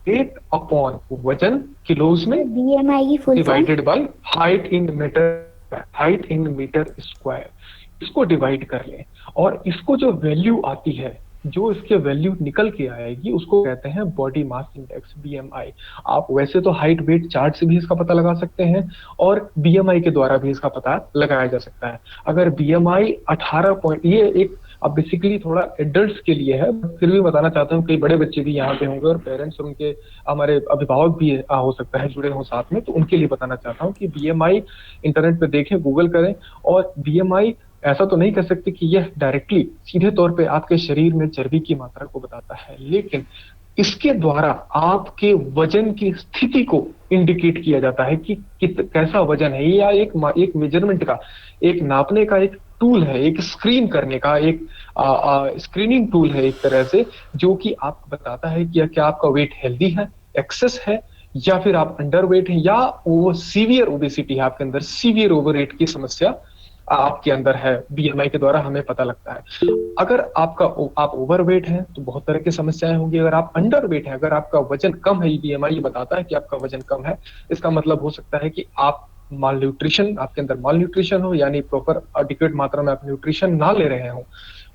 वेट अपॉन वजन किलोज में BMI की full form divided by height in metre square, इसको डिवाइड कर लें और इसको जो वैल्यू आती है, जो इसके वैल्यू निकल के आएगी उसको कहते हैं बॉडी मास इंडेक्स, बीएमआई। आप वैसे तो हाइट वेट चार्ट से भी इसका पता लगा सकते हैं और बीएमआई के द्वारा भी इसका पता लगाया जा सकता है। अगर बीएमआई 18 पॉइंट, ये एक अब बेसिकली थोड़ा एडल्ट्स के लिए है, फिर भी बताना चाहता हूँ, कई बड़े बच्चे भी यहाँ पे होंगे और पेरेंट्स और उनके हमारे अभिभावक भी हो सकता है जुड़े हों साथ में, तो उनके लिए बताना चाहता हूँ कि बीएमआई इंटरनेट पे देखें, गूगल करें। और बीएमआई ऐसा तो नहीं कह सकते कि यह डायरेक्टली सीधे तौर पे आपके शरीर में चर्बी की मात्रा को बताता है, लेकिन इसके द्वारा आपके वजन की स्थिति को इंडिकेट किया जाता है कि कैसा वजन है, या एक मेजरमेंट का, एक नापने का एक टूल है, एक स्क्रीन करने का एक स्क्रीनिंग टूल है एक तरह से, जो कि आपको बताता है कि क्या आपका वेट हेल्दी है, एक्सेस है, या फिर आप अंडर वेट है, या वो सीवियर ओबेसिटी है, आपके अंदर सीवियर ओवरवेट की समस्या आपके अंदर है। बीएमआई के द्वारा हमें पता लगता है। अगर आप ओवरवेट हैं तो बहुत तरह की समस्याएं होंगी। अगर आप अंडर वेट हैं, अगर आपका वजन कम है, बीएमआई ये बताता है कि आपका वजन कम है, इसका मतलब हो सकता है कि आप आपके अंदर माल न्यूट्रिशन हो, यानी प्रॉपर एडिक्वेट मात्रा में आप न्यूट्रिशन ना ले रहे हो।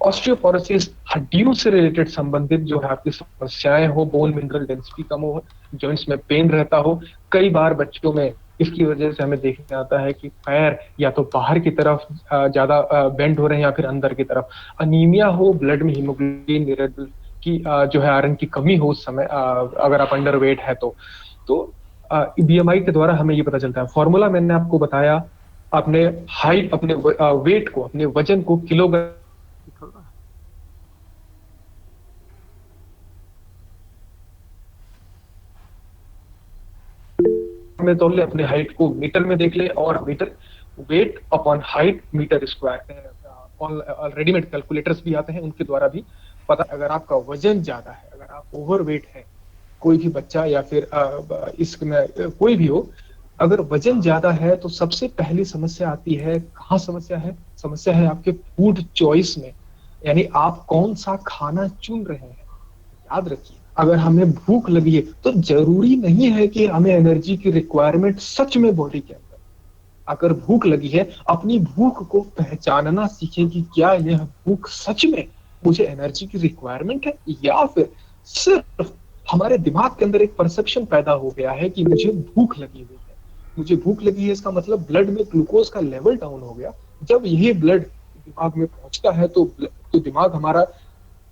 ऑस्टियोपोरोसिस, हड्डियों से रिलेटेड संबंधित जो है आपकी समस्याएं हो, बोन मिनरल डेंसिटी कम हो, जॉइंट्स में पेन रहता हो, कई बार बच्चों में इसकी वजह से हमें देखने आता है कि पैर या तो बाहर की तरफ ज्यादा बेंड हो रहे हैं या फिर अंदर की तरफ, अनीमिया हो, ब्लड में हीमोग्लोबिन लेवल की जो है आयरन की कमी हो उस समय, अगर आप अंडर वेट है तो बीएमआई के द्वारा हमें ये पता चलता है। फॉर्मूला मैंने आपको बताया, अपने हाइट, अपने वेट को, अपने वजन को किलोग्राम में तोल ले, अपने हाइट को मीटर में देख ले, और metre weight upon height metre square, readymade calculators भी आते हैं, उनके द्वारा भी पता। अगर आपका वजन ज्यादा है, अगर आप ओवरवेट है, कोई भी बच्चा या फिर इसमें कोई भी हो, अगर वजन ज्यादा है तो सबसे पहली समस्या आती है, कहाँ समस्या है? समस्या है आपके फूड चॉइस में, यानी आप कौन सा खाना चुन रहे हैं। याद रखिए, अगर हमें भूख लगी है तो जरूरी नहीं है कि हमें एनर्जी की रिक्वायरमेंट सच में बॉडी के अंदर। अगर भूख लगी है, अपनी भूख को पहचानना सीखें कि क्या यह भूख सच में मुझे एनर्जी की रिक्वायरमेंट है, या फिर सिर्फ हमारे दिमाग के अंदर एक परसेप्शन पैदा हो गया है कि मुझे भूख लगी हुई है। मुझे भूख लगी है इसका मतलब ब्लड में ग्लूकोज का लेवल डाउन हो गया। जब यही ब्लड दिमाग में पहुंचता है तो दिमाग हमारा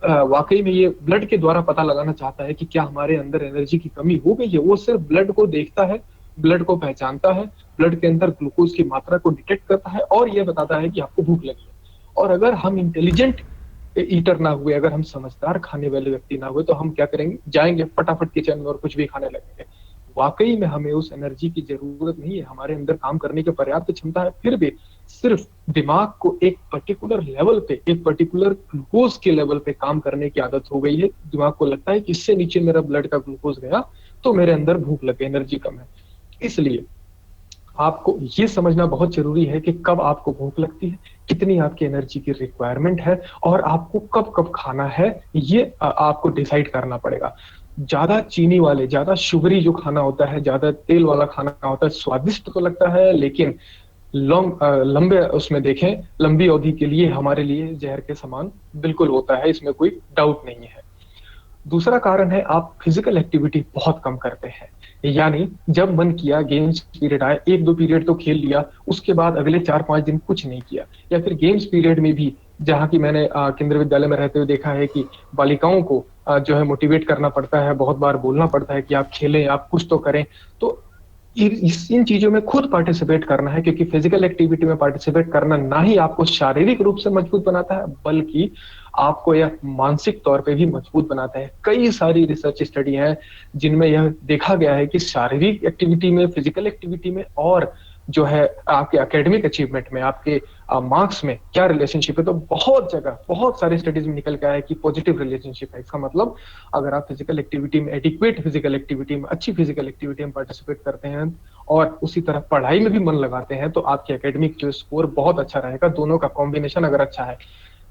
वाकई में ये ब्लड के द्वारा पता लगाना चाहता है कि क्या हमारे अंदर एनर्जी की कमी हो गई है। वो सिर्फ ब्लड को देखता है, ब्लड को पहचानता है, ब्लड के अंदर ग्लूकोज की मात्रा को डिटेक्ट करता है और ये बताता है कि आपको भूख लगी है। और अगर हम इंटेलिजेंट ईटर ना हुए, अगर हम समझदार खाने वाले व्यक्ति ना हुए, तो हम क्या करेंगे? जाएंगे फटाफट किचन में और कुछ भी खाने लगेंगे। वाकई में हमें उस एनर्जी की जरूरत नहीं है, हमारे अंदर काम करने की पर्याप्त क्षमता है, फिर भी सिर्फ दिमाग को एक पर्टिकुलर लेवल पे, एक पर्टिकुलर ग्लूकोज के लेवल पे काम करने की आदत हो गई है। दिमाग को लगता है कि इससे नीचे मेरा ब्लड का ग्लूकोज गया तो मेरे अंदर भूख लगे, एनर्जी कम है। इसलिए आपको ये समझना बहुत जरूरी है कि कब आपको भूख लगती है, कितनी आपकी एनर्जी की रिक्वायरमेंट है और आपको कब कब खाना है, ये आपको डिसाइड करना पड़ेगा। ज्यादा चीनी वाले, ज्यादा शुगरी जो खाना होता है, ज्यादा तेल वाला खाना होता है, स्वादिष्ट तो लगता है लेकिन लंबे उसमें देखें, लंबी अवधि के लिए हमारे लिए जहर के समान बिल्कुल होता है, इसमें कोई डाउट नहीं है। दूसरा कारण है आप फिजिकल एक्टिविटी बहुत कम करते हैं, यानी जब मन किया गेम्स पीरियड आए, 1-2 पीरियड तो खेल लिया, उसके बाद अगले 4-5 दिन कुछ नहीं किया। या फिर गेम्स पीरियड में भी, जहाँ की मैंने केंद्रीय विद्यालय में रहते हुए देखा है कि बालिकाओं को जो है मोटिवेट करना पड़ता है, बहुत बार बोलना पड़ता है कि आप खेलें, आप कुछ तो करें। तो इन चीजों में खुद पार्टिसिपेट करना है, क्योंकि फिजिकल एक्टिविटी में पार्टिसिपेट करना ना ही आपको शारीरिक रूप से मजबूत बनाता है, बल्कि आपको यह मानसिक तौर पे भी मजबूत बनाता है। कई सारी रिसर्च स्टडी है जिनमें यह देखा गया है कि शारीरिक एक्टिविटी में, फिजिकल एक्टिविटी में और जो है आपके एकेडमिक अचीवमेंट में, आपके मार्क्स में क्या रिलेशनशिप है। तो बहुत जगह, बहुत सारे स्टडीज में निकल के आया है कि पॉजिटिव रिलेशनशिप है। इसका मतलब अगर आप फिजिकल एक्टिविटी में, एडिक्वेट फिजिकल एक्टिविटी में, अच्छी फिजिकल एक्टिविटी में पार्टिसिपेट करते हैं और उसी तरह पढ़ाई में भी मन लगाते हैं, तो आपके एकेडमिक जो स्कोर बहुत अच्छा रहेगा। दोनों का कॉम्बिनेशन अगर अच्छा है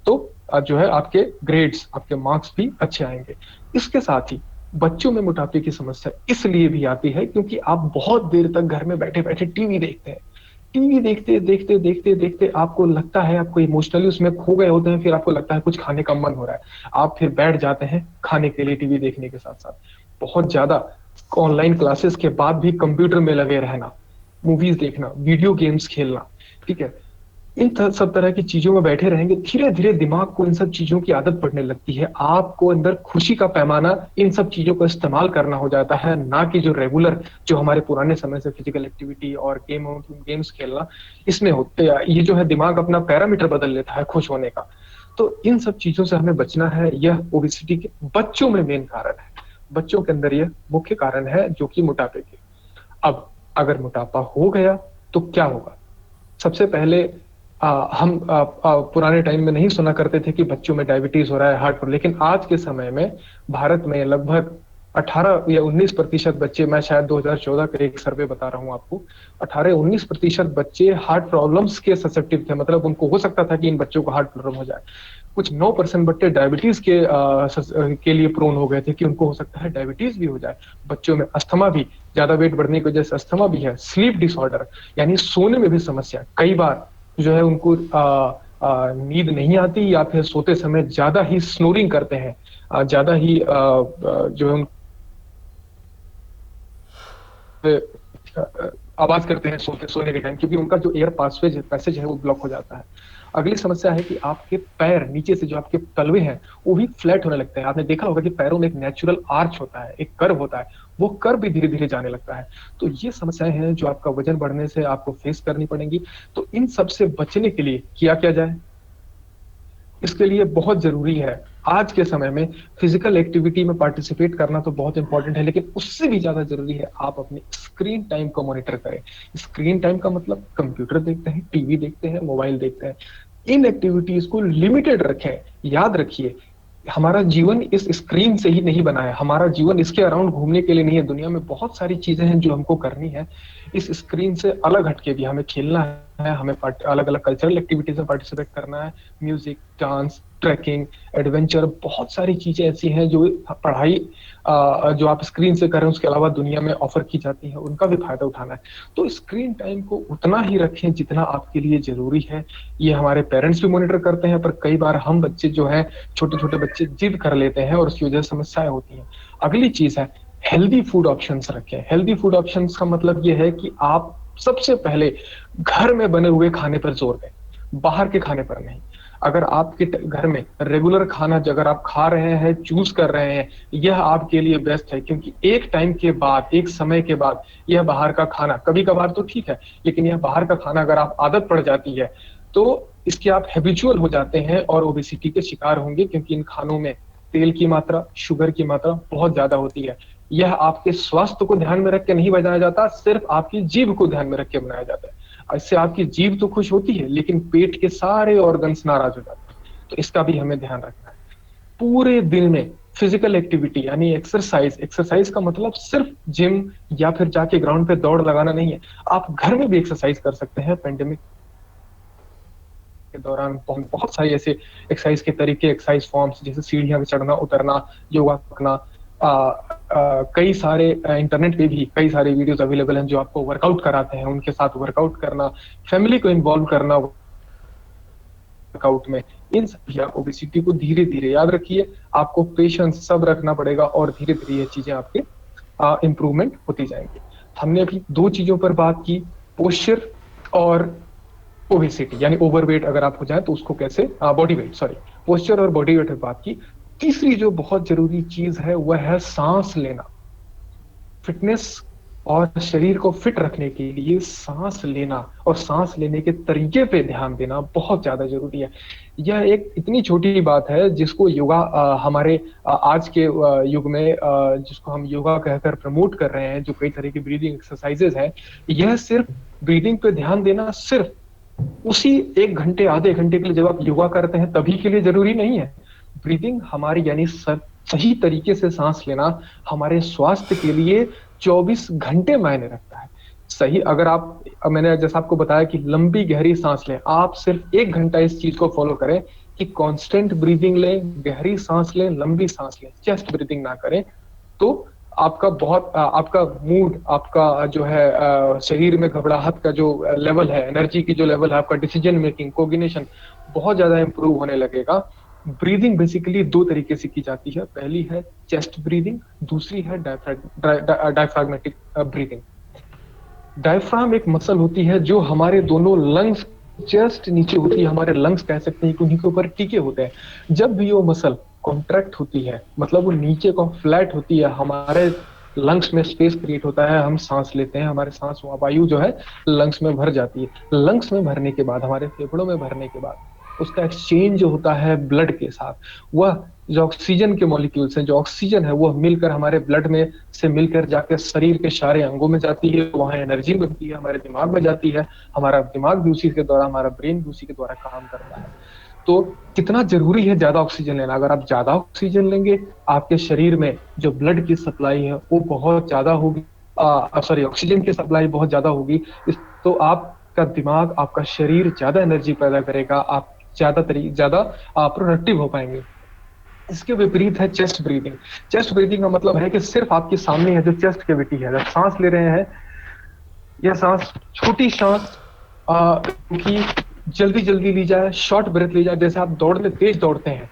तो जो है आपके ग्रेड्स, आपके मार्क्स भी अच्छे आएंगे। इसके साथ ही बच्चों में मोटापे की समस्या इसलिए भी आती है क्योंकि आप बहुत देर तक घर में बैठे बैठे टीवी देखते हैं। टीवी देखते देखते देखते देखते आपको लगता है, आपको इमोशनली उसमें खो गए होते हैं, फिर आपको लगता है कुछ खाने का मन हो रहा है, आप फिर बैठ जाते हैं खाने के लिए टीवी देखने के साथ साथ। बहुत ज्यादा ऑनलाइन क्लासेस के बाद भी कंप्यूटर में लगे रहना, मूवीज देखना, वीडियो गेम्स खेलना, ठीक है, इन सब तरह की चीजों में बैठे रहेंगे, धीरे धीरे दिमाग को इन सब चीजों की आदत पड़ने लगती है। आपको अंदर खुशी का पैमाना इन सब चीजों को इस्तेमाल करना हो जाता है, ना कि जो रेगुलर, जो हमारे पुराने समय से फिजिकल एक्टिविटी और गेम्स खेलना, इसमें होते ये जो है दिमाग अपना पैरामीटर बदल लेता है खुश होने का। तो इन सब चीजों से हमें बचना है। यह ओबेसिटी के बच्चों में मेन कारण है, बच्चों के अंदर यह मुख्य कारण है जो कि मोटापे के। अब अगर मोटापा हो गया तो क्या होगा? सबसे पहले हम पुराने टाइम में नहीं सुना करते थे कि बच्चों में डायबिटीज हो रहा है, हार्ट प्रॉब्लम, लेकिन आज के समय में भारत में लगभग 18 या 19% बच्चे, मैं शायद 2014 का एक सर्वे बता रहा हूं आपको, 18-19% बच्चे हार्ट प्रॉब्लम्स के ससेप्टिव थे, मतलब उनको हो सकता था कि इन बच्चों को हार्ट प्रॉब्लम हो जाए। कुछ 9% बच्चे डायबिटीज के लिए प्रोन हो गए थे कि उनको हो सकता है डायबिटीज भी हो जाए। बच्चों में अस्थमा भी, ज्यादा वेट बढ़ने की वजह से अस्थमा भी है। स्लीप डिसऑर्डर यानी सोने में भी समस्या, कई बार जो है उनको नींद नहीं आती या फिर सोते समय ज्यादा ही स्नोरिंग करते हैं, ज्यादा ही जो है आवाज करते हैं सोने के टाइम, क्योंकि उनका जो एयर पैसेज है वो ब्लॉक हो जाता है। अगली समस्या है कि आपके पैर नीचे से जो आपके तलवे हैं वो भी फ्लैट होने लगते हैं। आपने देखा होगा कि पैरों में एक नेचुरल आर्च होता है, एक कर्व होता है, वो कर्व भी धीरे धीरे जाने लगता है। तो ये समस्याएं हैं जो आपका वजन बढ़ने से आपको फेस करनी पड़ेंगी। तो इन सब से बचने के लिए किया क्या जाए? इसके लिए बहुत जरूरी है आज के समय में फिजिकल एक्टिविटी में पार्टिसिपेट करना तो बहुत इंपॉर्टेंट है, लेकिन उससे भी ज्यादा जरूरी है आप अपने स्क्रीन टाइम को मॉनिटर करें। स्क्रीन टाइम का मतलब कंप्यूटर देखते हैं, टीवी देखते हैं, मोबाइल देखते हैं, इन एक्टिविटीज को लिमिटेड रखें। याद रखिए, हमारा जीवन इस स्क्रीन से ही नहीं बना है, हमारा जीवन इसके अराउंड घूमने के लिए नहीं है। दुनिया में बहुत सारी चीजें हैं जो हमको करनी है। इस स्क्रीन से अलग हटके भी हमें खेलना है, हमें अलग अलग कल्चरल एक्टिविटीज में पार्टिसिपेट करना है। म्यूजिक, डांस, ट्रैकिंग, एडवेंचर, बहुत सारी चीजें ऐसी हैं जो पढ़ाई जो आप स्क्रीन से कर रहे हैं उसके अलावा दुनिया में ऑफर की जाती है, उनका भी फायदा उठाना है। तो स्क्रीन टाइम को उतना ही रखें जितना आपके लिए जरूरी है। ये हमारे पेरेंट्स भी मॉनिटर करते हैं, पर कई बार हम बच्चे जो है, छोटे छोटे बच्चे जिद कर लेते हैं और उसकी वजह से समस्याएं होती हैं। अगली चीज है हेल्दी फूड ऑप्शंस रखें। हेल्दी फूड ऑप्शंस का मतलब ये है कि आप सबसे पहले घर में बने हुए खाने पर जोर दें, बाहर के खाने पर नहीं। अगर आपके घर में रेगुलर खाना अगर आप खा रहे हैं, चूज कर रहे हैं, यह आपके लिए बेस्ट है, क्योंकि एक टाइम के बाद, एक समय के बाद यह बाहर का खाना, कभी कभार तो ठीक है, लेकिन यह बाहर का खाना अगर आप आदत पड़ जाती है तो इसके आप हैबिचुअल हो जाते हैं और ओबेसिटी के शिकार होंगे, क्योंकि इन खानों में तेल की मात्रा, शुगर की मात्रा बहुत ज्यादा होती है। यह आपके स्वास्थ्य को ध्यान में रख के नहीं बनाया जाता, सिर्फ आपकी जीभ को ध्यान में रख के बनाया जाता है। इससे आपकी जीभ तो खुश होती है, लेकिन पेट के सारे ऑर्गन्स नाराज हो जाते हैं। तो इसका भी हमें ध्यान रखना है। पूरे दिन में फिजिकल एक्टिविटी यानी एक्सरसाइज का मतलब सिर्फ जिम या फिर जाके ग्राउंड पे दौड़ लगाना नहीं है। आप घर में भी एक्सरसाइज कर सकते हैं। पेंडेमिक के दौरान बहुत सारी ऐसे एक्सरसाइज के तरीके, एक्सरसाइज फॉर्म्स, जैसे सीढ़ियां चढ़ना उतरना, योगा करना, कई सारे इंटरनेट पे भी कई सारे वीडियोस अवेलेबल हैं जो आपको वर्कआउट कराते हैं, उनके साथ वर्कआउट करना, फैमिली को इन्वॉल्व करना वर्कआउट में। इन सब ओबेसिटी को धीरे धीरे, याद रखिए, आपको पेशेंस सब रखना पड़ेगा और धीरे धीरे ये चीजें आपके इंप्रूवमेंट होती जाएंगी। हमने अभी दो चीजों पर बात की, पोस्चर और ओबेसिटी यानी ओवरवेट अगर आप हो जाए तो उसको कैसे, बॉडी वेट, सॉरी, पोस्चर और बॉडी वेट पर बात की। तीसरी जो बहुत जरूरी चीज है वह है सांस लेना। फिटनेस और शरीर को फिट रखने के लिए सांस लेना और सांस लेने के तरीके पे ध्यान देना बहुत ज्यादा जरूरी है। यह एक इतनी छोटी बात है जिसको योगा हमारे आज के युग में जिसको हम योगा कहकर प्रमोट कर रहे हैं, जो कई तरह की ब्रीदिंग एक्सरसाइजेज है, यह सिर्फ ब्रीदिंग पे ध्यान देना सिर्फ उसी 1 घंटे आधे घंटे के लिए जब आप योगा करते हैं तभी के लिए जरूरी नहीं है। ब्रीदिंग हमारी यानी सही तरीके से सांस लेना हमारे स्वास्थ्य के लिए 24 घंटे मायने रखता है। सही, अगर आप, मैंने जैसा आपको बताया कि लंबी गहरी सांस लें, आप सिर्फ 1 घंटा इस चीज को फॉलो करें कि कांस्टेंट ब्रीदिंग लें, गहरी सांस लें, लंबी सांस लें, चेस्ट ब्रीदिंग ना करें, तो आपका बहुत आपका मूड, आपका जो है शरीर में घबराहट का जो लेवल है, एनर्जी की जो लेवल है, आपका डिसीजन मेकिंग, कोऑर्डिनेशन बहुत ज्यादा इंप्रूव होने लगेगा। ब्रीदिंग बेसिकली दो तरीके से की जाती है। पहली है चेस्ट ब्रीदिंग, दूसरी है डायफ्राग्मेटिक ब्रीदिंग। डायफ्राम एक मसल होती है जो हमारे दोनों लंग्स जस्ट नीचे होती है, हमारे लंग्स कह सकते हैं कि उन्हीं के ऊपर टिके होते हैं। जब भी वो मसल कॉन्ट्रैक्ट होती है, मतलब वो नीचे को फ्लैट होती है, हमारे लंग्स में स्पेस क्रिएट होता है, हम सांस लेते हैं, हमारे सांस वायु जो है लंग्स में भर जाती है। लंग्स में भरने के बाद, हमारे फेफड़ों में भरने के बाद उसका एक्सचेंज जो होता है ब्लड के साथ, वह जो ऑक्सीजन के मॉलिक्यूल्स हैं, जो ऑक्सीजन है वो मिलकर हमारे ब्लड में से मिलकर जाकर शरीर के सारे अंगों में जाती है, वहां एनर्जी बनती है, हमारे दिमाग में जाती है, हमारा दिमाग भी उसी के द्वारा, हमारा ब्रेन भी उसी के द्वारा काम करता है। तो कितना जरूरी है ज्यादा ऑक्सीजन लेना। अगर आप ज्यादा ऑक्सीजन लेंगे, आपके शरीर में जो ब्लड की सप्लाई है वो बहुत ज्यादा होगी, सॉरी ऑक्सीजन की सप्लाई बहुत ज्यादा होगी, तो आपका दिमाग, आपका शरीर ज्यादा एनर्जी पैदा करेगा, आप ज्यादा प्रोडक्टिव हो पाएंगे। इसके विपरीत है चेस्ट ब्रीदिंग। चेस्ट ब्रीदिंग का मतलब है कि सिर्फ आपके सामने है जो चेस्ट कैविटी है, जब सांस ले रहे हैं, यह सांस छोटी सांस की जल्दी जल्दी ली जाए, शॉर्ट ब्रेथ ली जाए। जैसे आप तेज दौड़ते हैं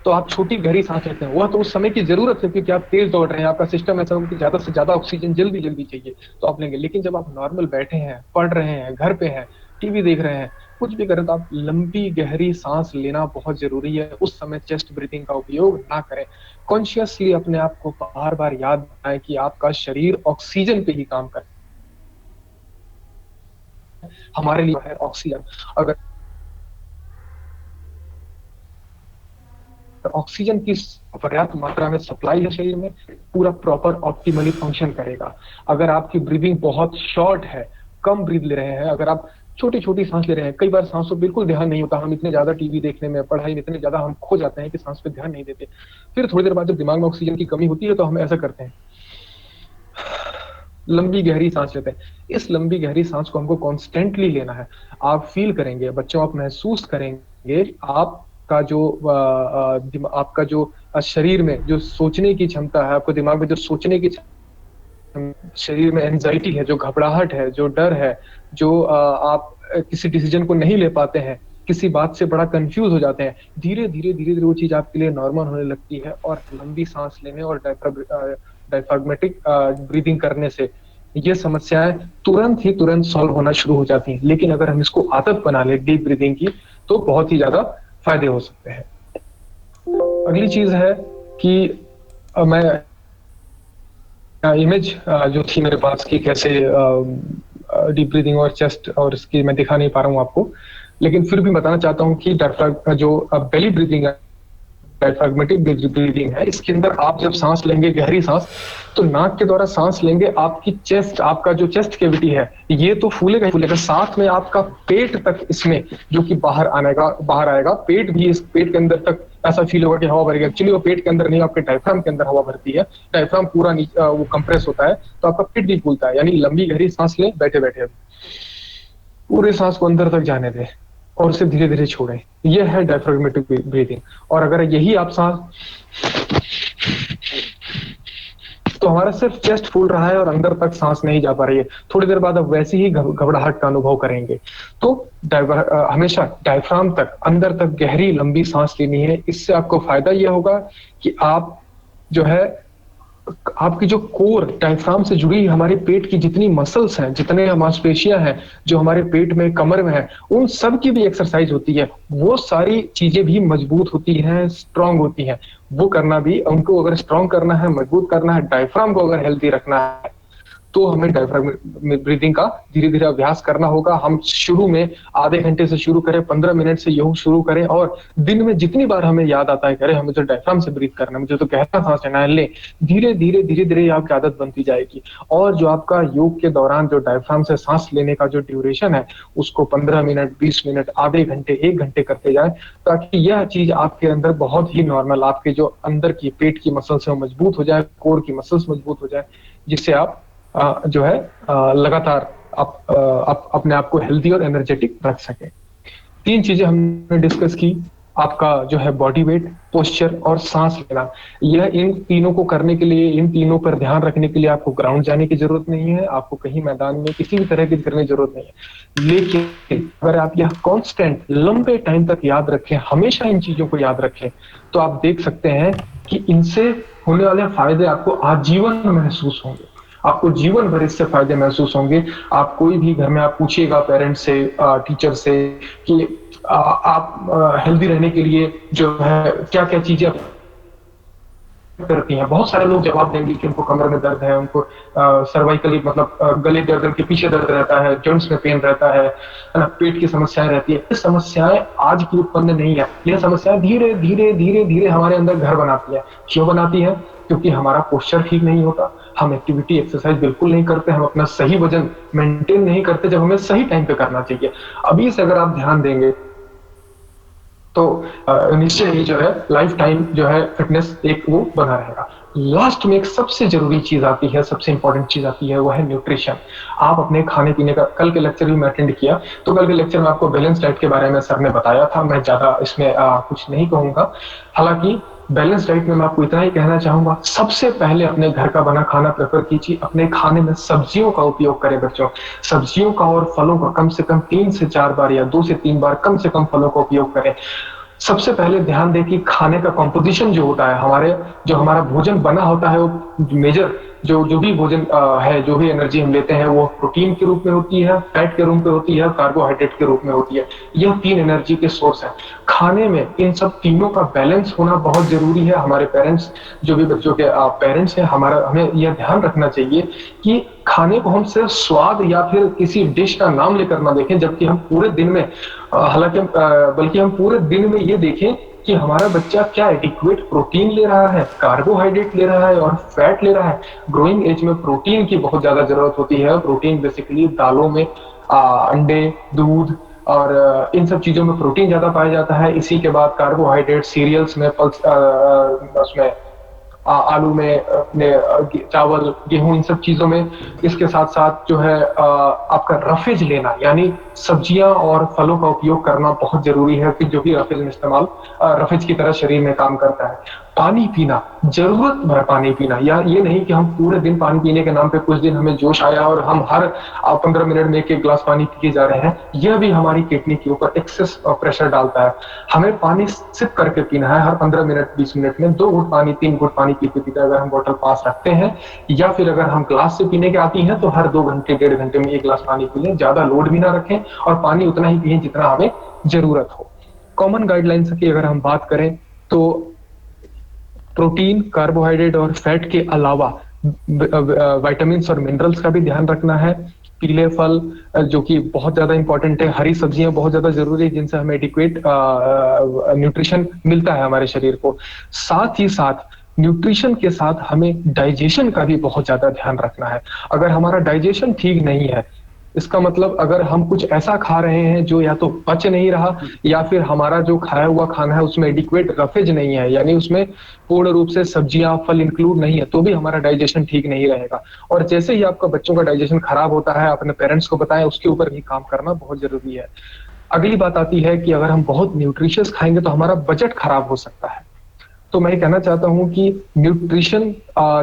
तो आप छोटी गहरी सांस लेते हैं, वह तो उस समय की जरूरत है क्योंकि आप तेज दौड़ रहे हैं, आपका सिस्टम ऐसा होगा कि ज्यादा से ज्यादा ऑक्सीजन जल्दी जल्दी चाहिए तो आप लेंगे। लेकिन जब आप नॉर्मल बैठे हैं, पढ़ रहे हैं, घर पे हैं, टीवी देख रहे हैं, कुछ भी करें, तो आप लंबी गहरी सांस लेना बहुत जरूरी है। उस समय चेस्ट ब्रीथिंग का उपयोग ना करें। कॉन्शियसली अपने आप को बार बार याद दिलाएं कि आपका शरीर ऑक्सीजन पे ही काम करे। हमारे लिए है ऑक्सीजन। अगर ऑक्सीजन की पर्याप्त मात्रा में सप्लाई है शरीर में, पूरा प्रॉपर ऑप्टिमली फंक्शन करेगा। अगर आपकी ब्रीदिंग बहुत शॉर्ट है, कम ब्रीद ले रहे हैं, अगर आप छोटी छोटी सांस ले रहे हैं, कई बार सांसों बिल्कुल ध्यान नहीं होता, हम इतने ज्यादा टीवी देखने में, पढ़ाई में इतने ज्यादा हम खो जाते हैं कि सांस पे ध्यान नहीं देते। फिर थोड़ी देर बाद जब दिमाग में ऑक्सीजन की कमी होती है तो हम ऐसा करते हैं, लंबी गहरी सांस लेते हैं। इस लंबी गहरी सांस को हमको कॉन्स्टेंटली लेना है। आप फील करेंगे, बच्चों आप महसूस करेंगे, आपका जो शरीर में जो सोचने की क्षमता है, आपको दिमाग में जो सोचने की शरीर में एंजाइटी है, जो घबराहट है, जो डर है, जो आप किसी डिसीजन को नहीं ले पाते हैं, किसी बात से बड़ा कंफ्यूज हो जाते हैं, धीरे धीरे वो चीज आपके लिए नॉर्मल होने लगती है। और लंबी सांस लेने और डायफ्राग्मेटिक ब्रीदिंग करने से ये समस्याएं तुरंत सॉल्व होना शुरू हो जाती हैं। लेकिन अगर हम इसको आदत बना ले डीप ब्रीदिंग की तो बहुत ही ज्यादा फायदे हो सकते हैं। अगली चीज है कि मैं इमेज जो थी मेरे पास की कैसे डीप ब्रीदिंग और चेस्ट और इसकी मैं दिखा नहीं पा रहा हूँ आपको, लेकिन फिर भी बताना चाहता हूँ कि जो बेली ब्रीदिंग है, डायफ्राग्मेटिक ब्रीदिंग है, इसके अंदर आप जब सांस लेंगे गहरी सांस, तो नाक के द्वारा सांस लेंगे, आपकी चेस्ट, आपका जो चेस्ट कैविटी है ये तो फूलेगा ही फूलेगा, साथ में आपका पेट तक इसमें जो कि बाहर आएगा, पेट भी, इस पेट के अंदर तक ऐसा फील होगा कि हवा भरेगी। एक्चुअली वो पेट के अंदर नहीं, आपके डायफ्राम के अंदर हवा भरती है, डायफ्राम पूरा वो कंप्रेस होता है तो आपका पेट भी फूलता है। यानी लंबी गहरी सांस लें बैठे बैठे, पूरे सांस को अंदर तक जाने दें और उसे धीरे धीरे छोड़ें। यह है डायफ्राग्मेटिक ब्रीदिंग। और अगर यही आप सांस, तो हमारा सिर्फ चेस्ट फूल रहा है और अंदर तक सांस नहीं जा पा रही है, थोड़ी देर बाद आप वैसे ही घबराहट का अनुभव करेंगे। तो हमेशा डायफ्राम तक, अंदर तक गहरी लंबी सांस लेनी है। इससे आपको फायदा यह होगा कि आप जो है, आपकी जो कोर डायफ्राम से जुड़ी हमारे पेट की जितनी मसल्स हैं, जितने मांसपेशियां हैं जो हमारे पेट में, कमर में है, उन सब की भी एक्सरसाइज होती है। वो सारी चीजें भी मजबूत होती हैं, स्ट्रांग होती हैं। वो करना भी, उनको अगर स्ट्रांग करना है, मजबूत करना है, डायफ्राम को अगर हेल्दी रखना है, तो हमें डायफ्राग्मेटिक ब्रीदिंग का धीरे धीरे अभ्यास करना होगा। हम शुरू में आधे घंटे से शुरू करें, 15 मिनट से यूं शुरू करें, और दिन में जितनी बार हमें याद आता है करें, हमें तो डायफ्राम से ब्रीथ करना है, मुझे तो गहरा सांस लेना है, ले धीरे धीरे आपकी आदत बनती जाएगी। और जो आपका योग के दौरान जो डायफ्राम से सांस लेने का जो ड्यूरेशन है, उसको 15 मिनट, 20 मिनट, आधे घंटे, 1 घंटे करते जाए, ताकि यह चीज आपके अंदर बहुत ही नॉर्मल, आपके जो अंदर की पेट की मसल्स है मजबूत हो जाए, कोर की मसल्स मजबूत हो जाए, जिससे आप जो है लगातार आप अपने आप को हेल्दी और एनर्जेटिक रख सके। 3 चीजें हमने डिस्कस की, आपका जो है बॉडी वेट, पोस्चर और सांस लेना, यह इन तीनों को करने के लिए, इन तीनों पर ध्यान रखने के लिए आपको ग्राउंड जाने की जरूरत नहीं है, आपको कहीं मैदान में किसी भी तरह की करने की जरूरत नहीं है। लेकिन अगर आप यह कांस्टेंट लंबे टाइम तक याद रखें, हमेशा इन चीजों को याद रखें, तो आप देख सकते हैं कि इनसे होने वाले फायदे आपको आजीवन महसूस होंगे, आपको जीवन भर इससे फायदे महसूस होंगे। आप कोई भी घर में आप पूछिएगा पेरेंट्स से, टीचर से कि आप हेल्दी रहने के लिए जो है क्या क्या चीजें करती हैं, बहुत सारे लोग जवाब देंगे कि उनको कमर में दर्द है, उनको सर्वाइकली मतलब गले गर्दन के पीछे दर्द रहता है, जॉइंट्स में पेन रहता है ना, पेट की समस्याएं रहती है। ये समस्याएं आज की उत्पन्न नहीं है, ये समस्याएं धीरे धीरे धीरे धीरे हमारे अंदर घर बनाती है। क्यों बनाती है? क्योंकि हमारा पोस्चर ठीक नहीं होता, हम एक्टिविटी एक्सरसाइज बिल्कुल नहीं करते, हम अपना सही वजन मेंटेन नहीं करते जब हमें सही टाइम पे करना चाहिए। अभी से अगर आप ध्यान देंगे तो निश्चय ही जो है लाइफ टाइम जो है फिटनेस एक वो बना रहेगा। लास्ट में एक सबसे जरूरी चीज आती है, सबसे इंपॉर्टेंट चीज आती है, वो है न्यूट्रिशन। आप अपने खाने पीने का, कल के लेक्चर भी मैं अटेंड किया, तो कल के लेक्चर में आपको बैलेंस डाइट के बारे में सर ने बताया था, मैं ज्यादा इसमें कुछ नहीं कहूंगा। हालांकि बैलेंस डाइट में मैं आपको इतना ही कहना चाहूंगा, सबसे पहले अपने घर का बना खाना प्रेफर कीजिए, अपने खाने में सब्जियों का उपयोग करें बच्चों, सब्जियों का और फलों का कम से कम 3 से 4 बार या 2 से 3 बार कम से कम फलों का उपयोग करें। सबसे पहले ध्यान दें कि खाने का कंपोजिशन जो होता है, हमारे जो हमारा भोजन बना होता है, वो मेजर जो भी भोजन है, जो भी एनर्जी हम लेते हैं, वो प्रोटीन के रूप में होती है, फैट के रूप में होती है, कार्बोहाइड्रेट के रूप में होती है। यह 3 एनर्जी के सोर्स है। खाने में इन सब तीनों का बैलेंस होना बहुत जरूरी है। हमारे पेरेंट्स, जो भी बच्चों के पेरेंट्स हैं, हमें यह ध्यान रखना चाहिए कि खाने को हम सिर्फ स्वाद या फिर किसी डिश का नाम लेकर ना देखें, जबकि हम पूरे दिन में बल्कि हम पूरे दिन में ये देखें कि हमारा बच्चा क्या एडिक्वेट प्रोटीन ले रहा है, कार्बोहाइड्रेट ले रहा है और फैट ले रहा है। ग्रोइंग एज में प्रोटीन की बहुत ज्यादा जरूरत होती है। प्रोटीन बेसिकली दालों में, अंडे, दूध और इन सब चीजों में प्रोटीन ज्यादा पाया जाता है। इसी के बाद कार्बोहाइड्रेट सीरियल्स में, उसमें आलू में, अपने चावल, गेहूं, इन सब चीजों में। इसके साथ साथ जो है आपका रफेज लेना, यानी सब्जियां और फलों का उपयोग करना बहुत जरूरी है, कि जो भी रफेज में इस्तेमाल रफेज की तरह शरीर में काम करता है। पानी पीना, जरूरत भर पानी पीना, या ये नहीं कि हम पूरे दिन पानी पीने के नाम पे कुछ दिन हमें जोश आया और हम हर 15 मिनट में 1 गिलास पानी पी जा रहे हैं। यह भी हमारी किडनी के ऊपर एक्सेस प्रेशर डालता है। हमें पानी सिप करके पीना है, हर 15 मिनट 20 मिनट में 2 घुट पानी, 3 घुट पानी पीते पीते अगर हम बोतल पास रखते हैं, या फिर अगर हम ग्लास से पीने के आती हैं, तो हर 2 घंटे 1.5 घंटे में 1 गिलास पानी पी लें। ज्यादा लोड भी ना रखें और पानी उतना ही पिए जितना हमें जरूरत हो। कॉमन गाइडलाइंस की अगर हम बात करें तो प्रोटीन, कार्बोहाइड्रेट और फैट के अलावा विटामिन्स और मिनरल्स का भी ध्यान रखना है। पीले फल जो कि बहुत ज्यादा इंपॉर्टेंट है, हरी सब्जियां बहुत ज्यादा जरूरी है, जिनसे हमें एडिक्वेट न्यूट्रिशन मिलता है हमारे शरीर को। साथ ही साथ न्यूट्रिशन के साथ हमें डाइजेशन का भी बहुत ज्यादा ध्यान रखना है। अगर हमारा डाइजेशन ठीक नहीं है, इसका मतलब अगर हम कुछ ऐसा खा रहे हैं जो या तो पच नहीं रहा, या फिर हमारा जो खाया हुआ खाना है उसमें एडिक्वेट रफेज नहीं है, यानी उसमें पूर्ण रूप से सब्जियां, फल इंक्लूड नहीं है, तो भी हमारा डाइजेशन ठीक नहीं रहेगा। और जैसे ही आपका बच्चों का डाइजेशन खराब होता है, अपने पेरेंट्स को बताएं, उसके ऊपर भी काम करना बहुत जरूरी है। अगली बात आती है कि अगर हम बहुत न्यूट्रिशियस खाएंगे तो हमारा बजट खराब हो सकता है। तो मैं कहना चाहता हूं कि न्यूट्रिशन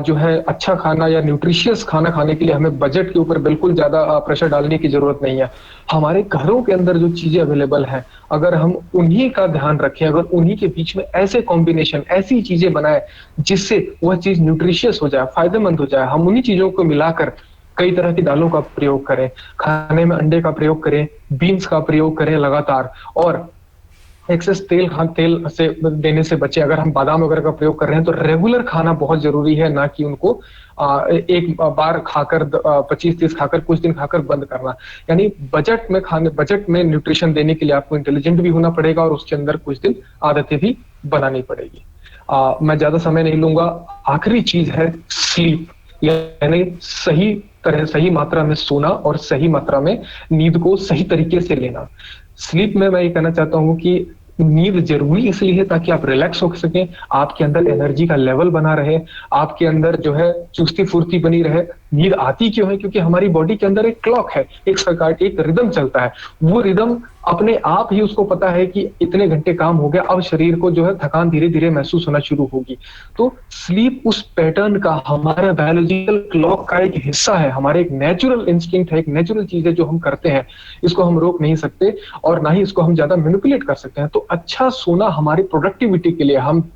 जो है, अच्छा खाना या न्यूट्रिशियस खाना खाने के लिए हमें बजट के ऊपर बिल्कुल ज्यादा प्रेशर डालने की जरूरत नहीं है। हमारे घरों के अंदर जो चीजें अवेलेबल हैं, अगर हम उन्हीं का ध्यान रखें, अगर उन्हीं के बीच में ऐसे कॉम्बिनेशन, ऐसी चीजें बनाए जिससे वह चीज न्यूट्रिशियस हो जाए, फायदेमंद हो जाए, हम उन्हीं चीजों को मिलाकर कई तरह की दालों का प्रयोग करें, खाने में अंडे का प्रयोग करें, बीन्स का प्रयोग करें लगातार, और एक्सेस तेल से देने से बचे। अगर हम बादाम वगैरह का प्रयोग कर रहे हैं तो रेगुलर खाना बहुत जरूरी है, ना कि उनको एक बार खाकर 25-30 खाकर कुछ दिन खाकर बंद करना। यानी बजट में न्यूट्रिशन देने के लिए आपको इंटेलिजेंट भी होना पड़ेगा और उसके अंदर कुछ दिन आदतें भी बनानी पड़ेगी। मैं ज्यादा समय नहीं लूंगा। आखिरी चीज है स्लीप, यानी सही मात्रा में सोना और सही मात्रा में नींद को सही तरीके से लेना। स्लीप में मैं ये कहना चाहता हूं कि नींद जरूरी इसलिए है ताकि आप रिलैक्स हो सकें, आपके अंदर एनर्जी का लेवल बना रहे, आपके अंदर जो है चुस्ती फुर्ती बनी रहे। नींद आती क्यों है? क्योंकि हमारी बॉडी के अंदर एक क्लॉक है, एक रिदम चलता है। वो रिदम अपने आप ही उसको पता है कि इतने घंटे काम हो गया, अब शरीर को जो है थकान धीरे धीरे महसूस होना शुरू होगी। तो स्लीप उस पैटर्न का, हमारा बायोलॉजिकल क्लॉक का एक हिस्सा है, हमारे एक नेचुरल इंस्टिंक्ट है, एक नेचुरल चीज है जो हम करते हैं। इसको हम रोक नहीं सकते और ना ही इसको हम ज्यादा मैनिपुलेट कर सकते हैं। तो अच्छा सोना हमारी प्रोडक्टिविटी के लिए, हम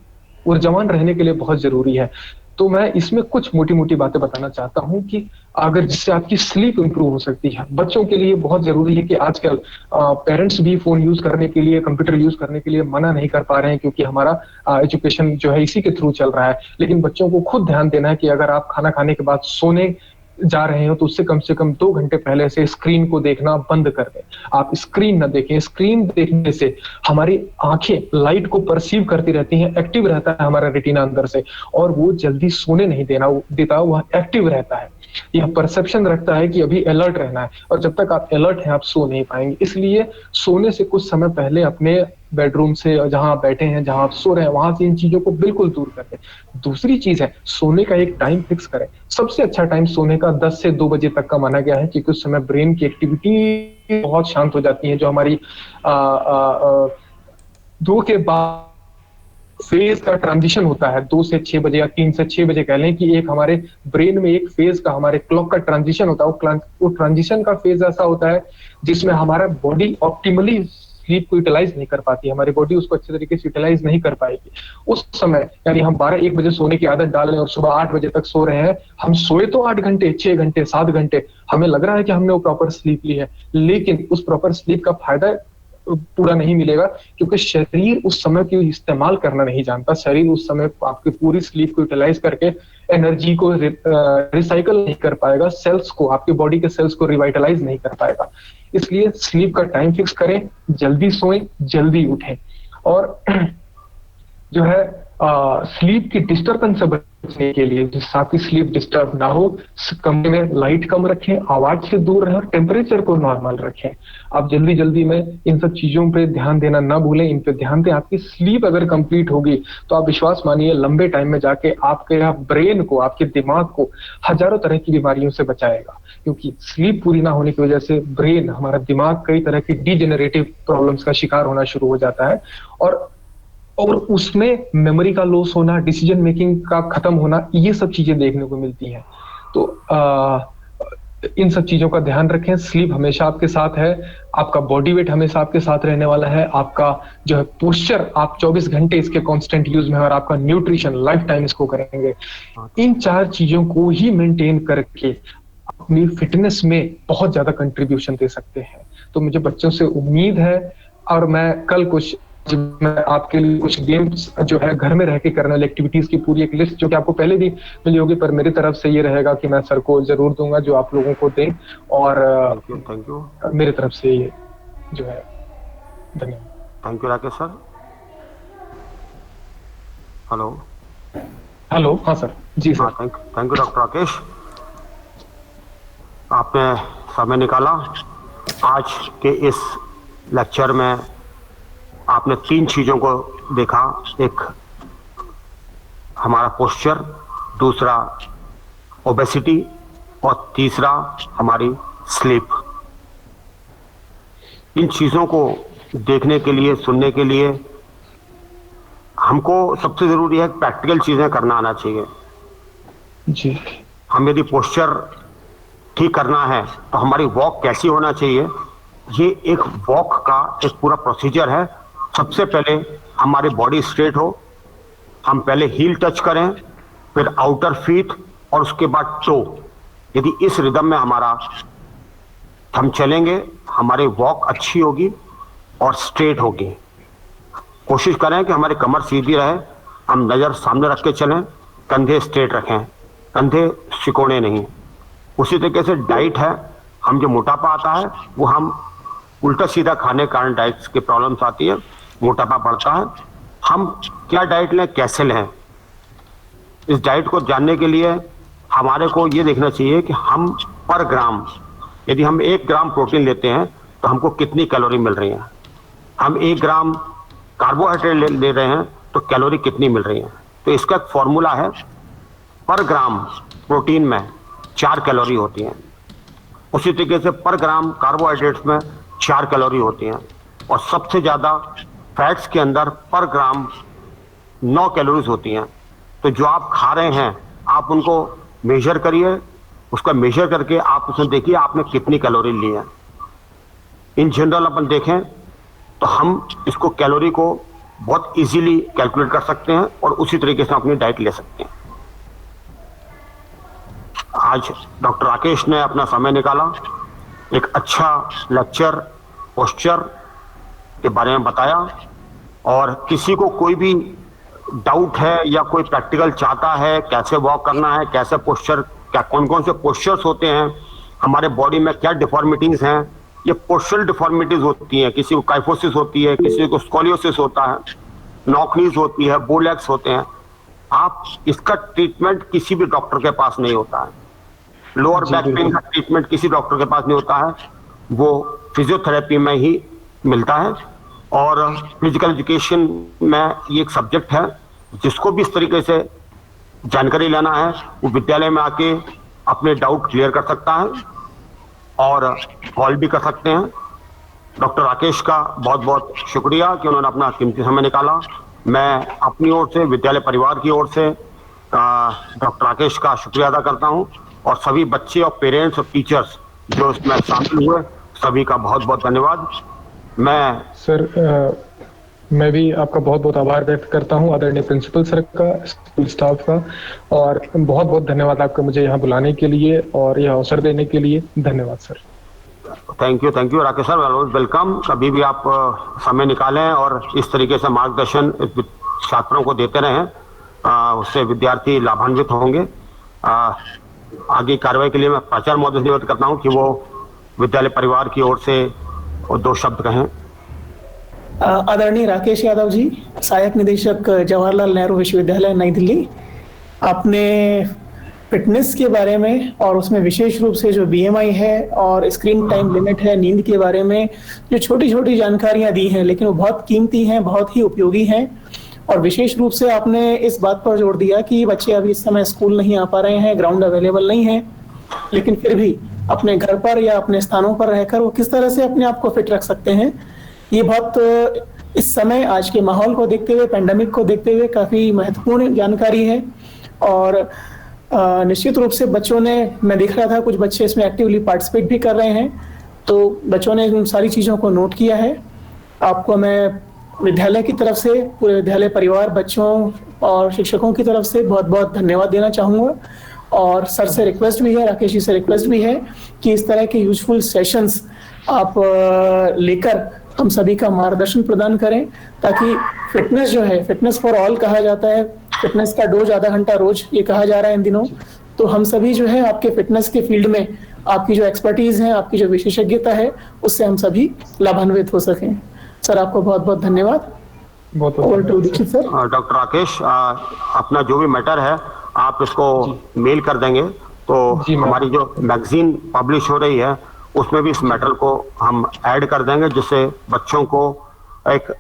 ऊर्जावान रहने के लिए बहुत जरूरी है। तो मैं इसमें कुछ मोटी मोटी बातें बताना चाहता हूं कि अगर जिससे आपकी स्लीप इंप्रूव हो सकती है। बच्चों के लिए बहुत जरूरी है कि आजकल पेरेंट्स भी फोन यूज करने के लिए, कंप्यूटर यूज करने के लिए मना नहीं कर पा रहे हैं, क्योंकि हमारा एजुकेशन जो है इसी के थ्रू चल रहा है। लेकिन बच्चों को खुद ध्यान देना है कि अगर आप खाना खाने के बाद सोने जा रहे हो तो उससे कम से कम 2 घंटे पहले से स्क्रीन को देखना बंद कर दें। आप स्क्रीन ना देखें। स्क्रीन देखने से हमारी आंखें लाइट को परसीव करती रहती हैं, एक्टिव रहता है हमारा रेटिना अंदर से, और वो जल्दी सोने नहीं देता, वह एक्टिव रहता है। यह परसेप्शन रखता है कि अभी अलर्ट रहना है, और जब तक आप अलर्ट हैं आप सो नहीं पाएंगे। इसलिए सोने से कुछ समय पहले अपने बेडरूम से, जहां आप बैठे हैं, जहां आप सो रहे हैं, वहां से इन चीजों को बिल्कुल दूर कर दें। दूसरी चीज है, सोने का एक टाइम फिक्स करें। सबसे अच्छा टाइम सोने का 10 से 2 बजे तक का माना गया है, क्योंकि उस समय ब्रेन की एक्टिविटी बहुत शांत हो जाती है। जो हमारी 2 के बाद फेज का ट्रांजिशन होता है, 2 से 6 बजे या 3 से 6 बजे कह लें, कि एक हमारे ब्रेन में एक फेज का, हमारे क्लॉक का ट्रांजिशन होता है। वो ट्रांजिशन का फेज ऐसा होता है जिसमें हमारा बॉडी ऑप्टिमली स्लीप को यूटिलाइज नहीं कर पाती, हमारी बॉडी उसको अच्छे तरीके से यूटिलाइज नहीं कर पाएगी। उस समय यानी हम 12-1 बजे सोने की आदत डाल रहे हैं और सुबह 8 बजे तक सो रहे हैं। हम सोए तो 8 घंटे, 6 घंटे, 7 घंटे, हमें लग रहा है कि हमने वो प्रॉपर स्लीप ली है, लेकिन उस प्रॉपर स्लीप का फायदा पूरा नहीं मिलेगा, क्योंकि शरीर उस समय की इस्तेमाल करना नहीं जानता। शरीर उस समय आपकी पूरी स्लीप को यूटिलाइज करके एनर्जी को रिसाइकल नहीं कर पाएगा, सेल्स को, आपकी बॉडी के सेल्स को रिवाइटलाइज नहीं कर पाएगा। इसलिए स्लीप का टाइम फिक्स करें, जल्दी सोएं, जल्दी उठें। और जो है स्लीप की डिस्टर्बेंस से बचने के लिए, जिससे आपकी स्लीप डिस्टर्ब ना हो, कमरे में लाइट कम रखें, आवाज से दूर रहें और टेम्परेचर को नॉर्मल रखें। आप जल्दी जल्दी में इन सब चीजों पे ध्यान देना ना भूलें, इन पे ध्यान दें। आपकी स्लीप अगर कंप्लीट होगी तो आप विश्वास मानिए लंबे टाइम में जाके आपके ब्रेन को, आपके दिमाग को हजारों तरह की बीमारियों से बचाएगा। क्योंकि स्लीप पूरी ना होने की वजह से ब्रेन, हमारा दिमाग कई तरह की डिजेनरेटिव प्रॉब्लम्स का शिकार होना शुरू हो जाता है, और उसमें मेमोरी का लॉस होना, डिसीजन मेकिंग का खत्म होना, ये सब चीजें देखने को मिलती हैं। तो इन सब चीजों का ध्यान रखें। स्लीप हमेशा आपके साथ है, आपका बॉडी वेट हमेशा आपके साथ रहने वाला है, आपका जो है पोस्चर, आप 24 घंटे इसके कांस्टेंट यूज में है, और आपका न्यूट्रिशन लाइफ टाइम इसको करेंगे। इन 4 चीजों को ही मेंटेन करके अपनी फिटनेस में बहुत ज्यादा कंट्रीब्यूशन दे सकते हैं। तो मुझे बच्चों से उम्मीद है, और मैं कल मैं आपके लिए कुछ गेम्स जो है घर में रह के करने वाली एक्टिविटीज की पूरी एक लिस्ट, जो कि आपको पहले भी मिली होगी, पर मेरी तरफ से ये रहेगा कि मैं सर को जरूर दूंगा जो आप लोगों को दें। और थैंक यू मेरी तरफ से ये जो है, धन्यवाद। Thank you Rakesh sir. Hello, हाँ सर, जी sir. Thank you doctor Rakesh, आपने समय निकाला। आज के इस लेक्चर में आपने 3 चीजों को देखा, एक हमारा पोस्चर, दूसरा ओबेसिटी, और तीसरा हमारी स्लीप। इन चीजों को देखने के लिए, सुनने के लिए हमको सबसे जरूरी है प्रैक्टिकल चीजें करना आना चाहिए जी। हम यदि पोस्चर ठीक करना है तो हमारी वॉक कैसी होना चाहिए, ये एक वॉक का एक पूरा प्रोसीजर है। सबसे पहले हमारी बॉडी स्ट्रेट हो, हम पहले हील टच करें, फिर आउटर फीट, और उसके बाद टो। यदि इस रिदम में हम चलेंगे, हमारी वॉक अच्छी होगी और स्ट्रेट होगी। कोशिश करें कि हमारी कमर सीधी रहे, हम नजर सामने रख के चलें, कंधे स्ट्रेट रखें, कंधे सिकोड़े नहीं। उसी तरीके से डाइट है, हम जो मोटापा आता है वो हम उल्टा सीधा खाने के कारण डाइट की प्रॉब्लम्स आती है, मोटापा बढ़ता है। हम क्या डाइट लें, कैसे लें, इस डाइट को जानने के लिए हमारे को ये देखना चाहिए कि हम पर ग्राम, यदि हम 1 ग्राम प्रोटीन लेते हैं तो हमको कितनी कैलोरी मिल रही है, हम 1 ग्राम कार्बोहाइड्रेट ले रहे हैं तो कैलोरी कितनी मिल रही है। तो इसका एक फॉर्मूला है, पर ग्राम प्रोटीन में 4 कैलोरी होती है, उसी तरीके से पर ग्राम कार्बोहाइड्रेट्स में 4 कैलोरी होती हैं और सबसे ज्यादा फैट्स के अंदर पर ग्राम 9 कैलोरीज होती हैं। तो जो आप खा रहे हैं आप उनको मेजर करिए, उसका मेजर करके आप उसमें देखिए आपने कितनी कैलोरी ली है। इन जनरल अपन देखें तो हम इसको कैलोरी को बहुत इजीली कैलकुलेट कर सकते हैं और उसी तरीके से अपनी डाइट ले सकते हैं। आज डॉक्टर राकेश ने अपना समय निकाला, एक अच्छा लेक्चर पोस्चर के बारे में बताया और किसी को कोई भी डाउट है या कोई प्रैक्टिकल चाहता है कैसे वॉक करना है, कैसे पोस्चर, क्या कौन कौन से पोस्चर्स होते हैं, हमारे बॉडी में क्या डिफॉर्मिटीज हैं, ये पोस्चरल डिफॉर्मिटीज होती हैं, किसी को काइफोसिस होती है, किसी को स्कोलियोसिस होता है, नॉकनीज होती है, बोलेक्स होते हैं। आप इसका ट्रीटमेंट किसी भी डॉक्टर के पास नहीं होता है। लोअर बैक पेन का ट्रीटमेंट किसी डॉक्टर के पास नहीं होता है, वो फिजियोथेरेपी में ही मिलता है। और फिजिकल एजुकेशन में ये एक सब्जेक्ट है, जिसको भी इस तरीके से जानकारी लेना है वो विद्यालय में आके अपने डाउट क्लियर कर सकता है और कॉल भी कर सकते हैं। डॉक्टर राकेश का बहुत बहुत शुक्रिया कि उन्होंने अपना कीमती समय निकाला। मैं अपनी ओर से, विद्यालय परिवार की ओर से डॉक्टर राकेश का शुक्रिया अदा करता हूं और सभी बच्चे और पेरेंट्स और टीचर्स जो इसमें शामिल हुए सभी का बहुत बहुत धन्यवाद। मैं भी आपका बहुत बहुत आभार व्यक्त करता हूं, आदरणीय प्रिंसिपल सर का, स्कूल स्टाफ का, और बहुत बहुत धन्यवाद आपका मुझे यहाँ बुलाने के लिए और यह अवसर देने के लिए। धन्यवाद sir. Thank you Rakesh sir, welcome. कभी भी आप समय निकालें और इस तरीके से मार्गदर्शन छात्रों को देते रहें, उससे विद्यार्थी लाभान्वित होंगे। आगे कार्रवाई के लिए मैं प्राचार्य महोदय से निवेदन करता हूँ कि वो विद्यालय परिवार की ओर से 2 शब्द कहें। आदरणीय राकेश यादव जी, सहायक निदेशक जवाहरलाल नेहरू विश्वविद्यालय नई दिल्ली, आपने फिटनेस के बारे में और उसमें विशेष रूप से जो BMI है और स्क्रीन टाइम लिमिट है, नींद के बारे में जो छोटी छोटी जानकारियां दी हैं, लेकिन वो बहुत कीमती हैं, बहुत ही उपयोगी हैं। और विशेष रूप से आपने इस बात पर जोर दिया कि बच्चे अभी इस समय स्कूल नहीं आ पा रहे हैं, ग्राउंड अवेलेबल नहीं है, लेकिन फिर भी अपने घर पर या अपने स्थानों पर रहकर वो किस तरह से अपने आप को फिट रख सकते हैं। ये बहुत इस समय आज के माहौल को देखते हुए, पेंडेमिक को देखते हुए काफी महत्वपूर्ण जानकारी है। और निश्चित रूप से बच्चों ने, मैं देख रहा था कुछ बच्चे इसमें एक्टिवली पार्टिसिपेट भी कर रहे हैं, तो बच्चों ने इन सारी चीज़ों को नोट किया है। आपको मैं विद्यालय की तरफ से, पूरे विद्यालय परिवार, बच्चों और शिक्षकों की तरफ से बहुत बहुत धन्यवाद देना चाहूँगा। और सर से रिक्वेस्ट भी है, राकेश जी से रिक्वेस्ट भी है कि इस तरह के यूजफुल सेशंस आप लेकर हम सभी का मार्गदर्शन प्रदान करें, ताकि फिटनेस जो है, फिटनेस फॉर ऑल कहा जाता है, फिटनेस का डोज आधा घंटा रोज ये कहा जा रहा है इन दिनों, तो हम सभी जो है आपके फिटनेस के फील्ड में आपकी जो एक्सपर्टीज है, आपकी जो विशेषज्ञता है, उससे हम सभी लाभान्वित हो सकें। सर आपको बहुत बहुत धन्यवाद। दीक्षित सर। डॉक्टर राकेश, अपना जो भी मैटर है आप इसको मेल कर देंगे तो हमारी जो मैगजीन पब्लिश हो रही है उसमें भी इस मैटर को हम ऐड कर देंगे, जिससे बच्चों को एक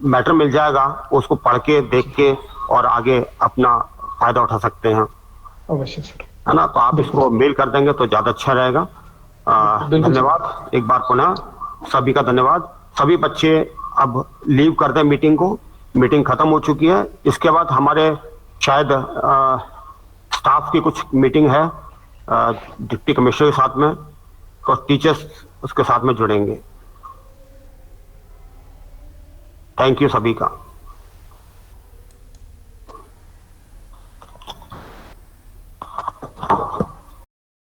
मैटर मिल जाएगा, उसको पढ़ के, देख के और आगे अपना फायदा उठा सकते हैं। अवश्य सर, है ना? तो आप इसको मेल कर देंगे तो ज्यादा अच्छा रहेगा। धन्यवाद एक बार पुनः, सभी का धन्यवाद। सभी बच्चे अब लीव कर दें मीटिंग को, मीटिंग खत्म हो चुकी है। इसके बाद हमारे शायद स्टाफ की कुछ मीटिंग है डिप्टी कमिश्नर के साथ में, तो टीचर्स उसके साथ में जुड़ेंगे। थैंक यू सभी का।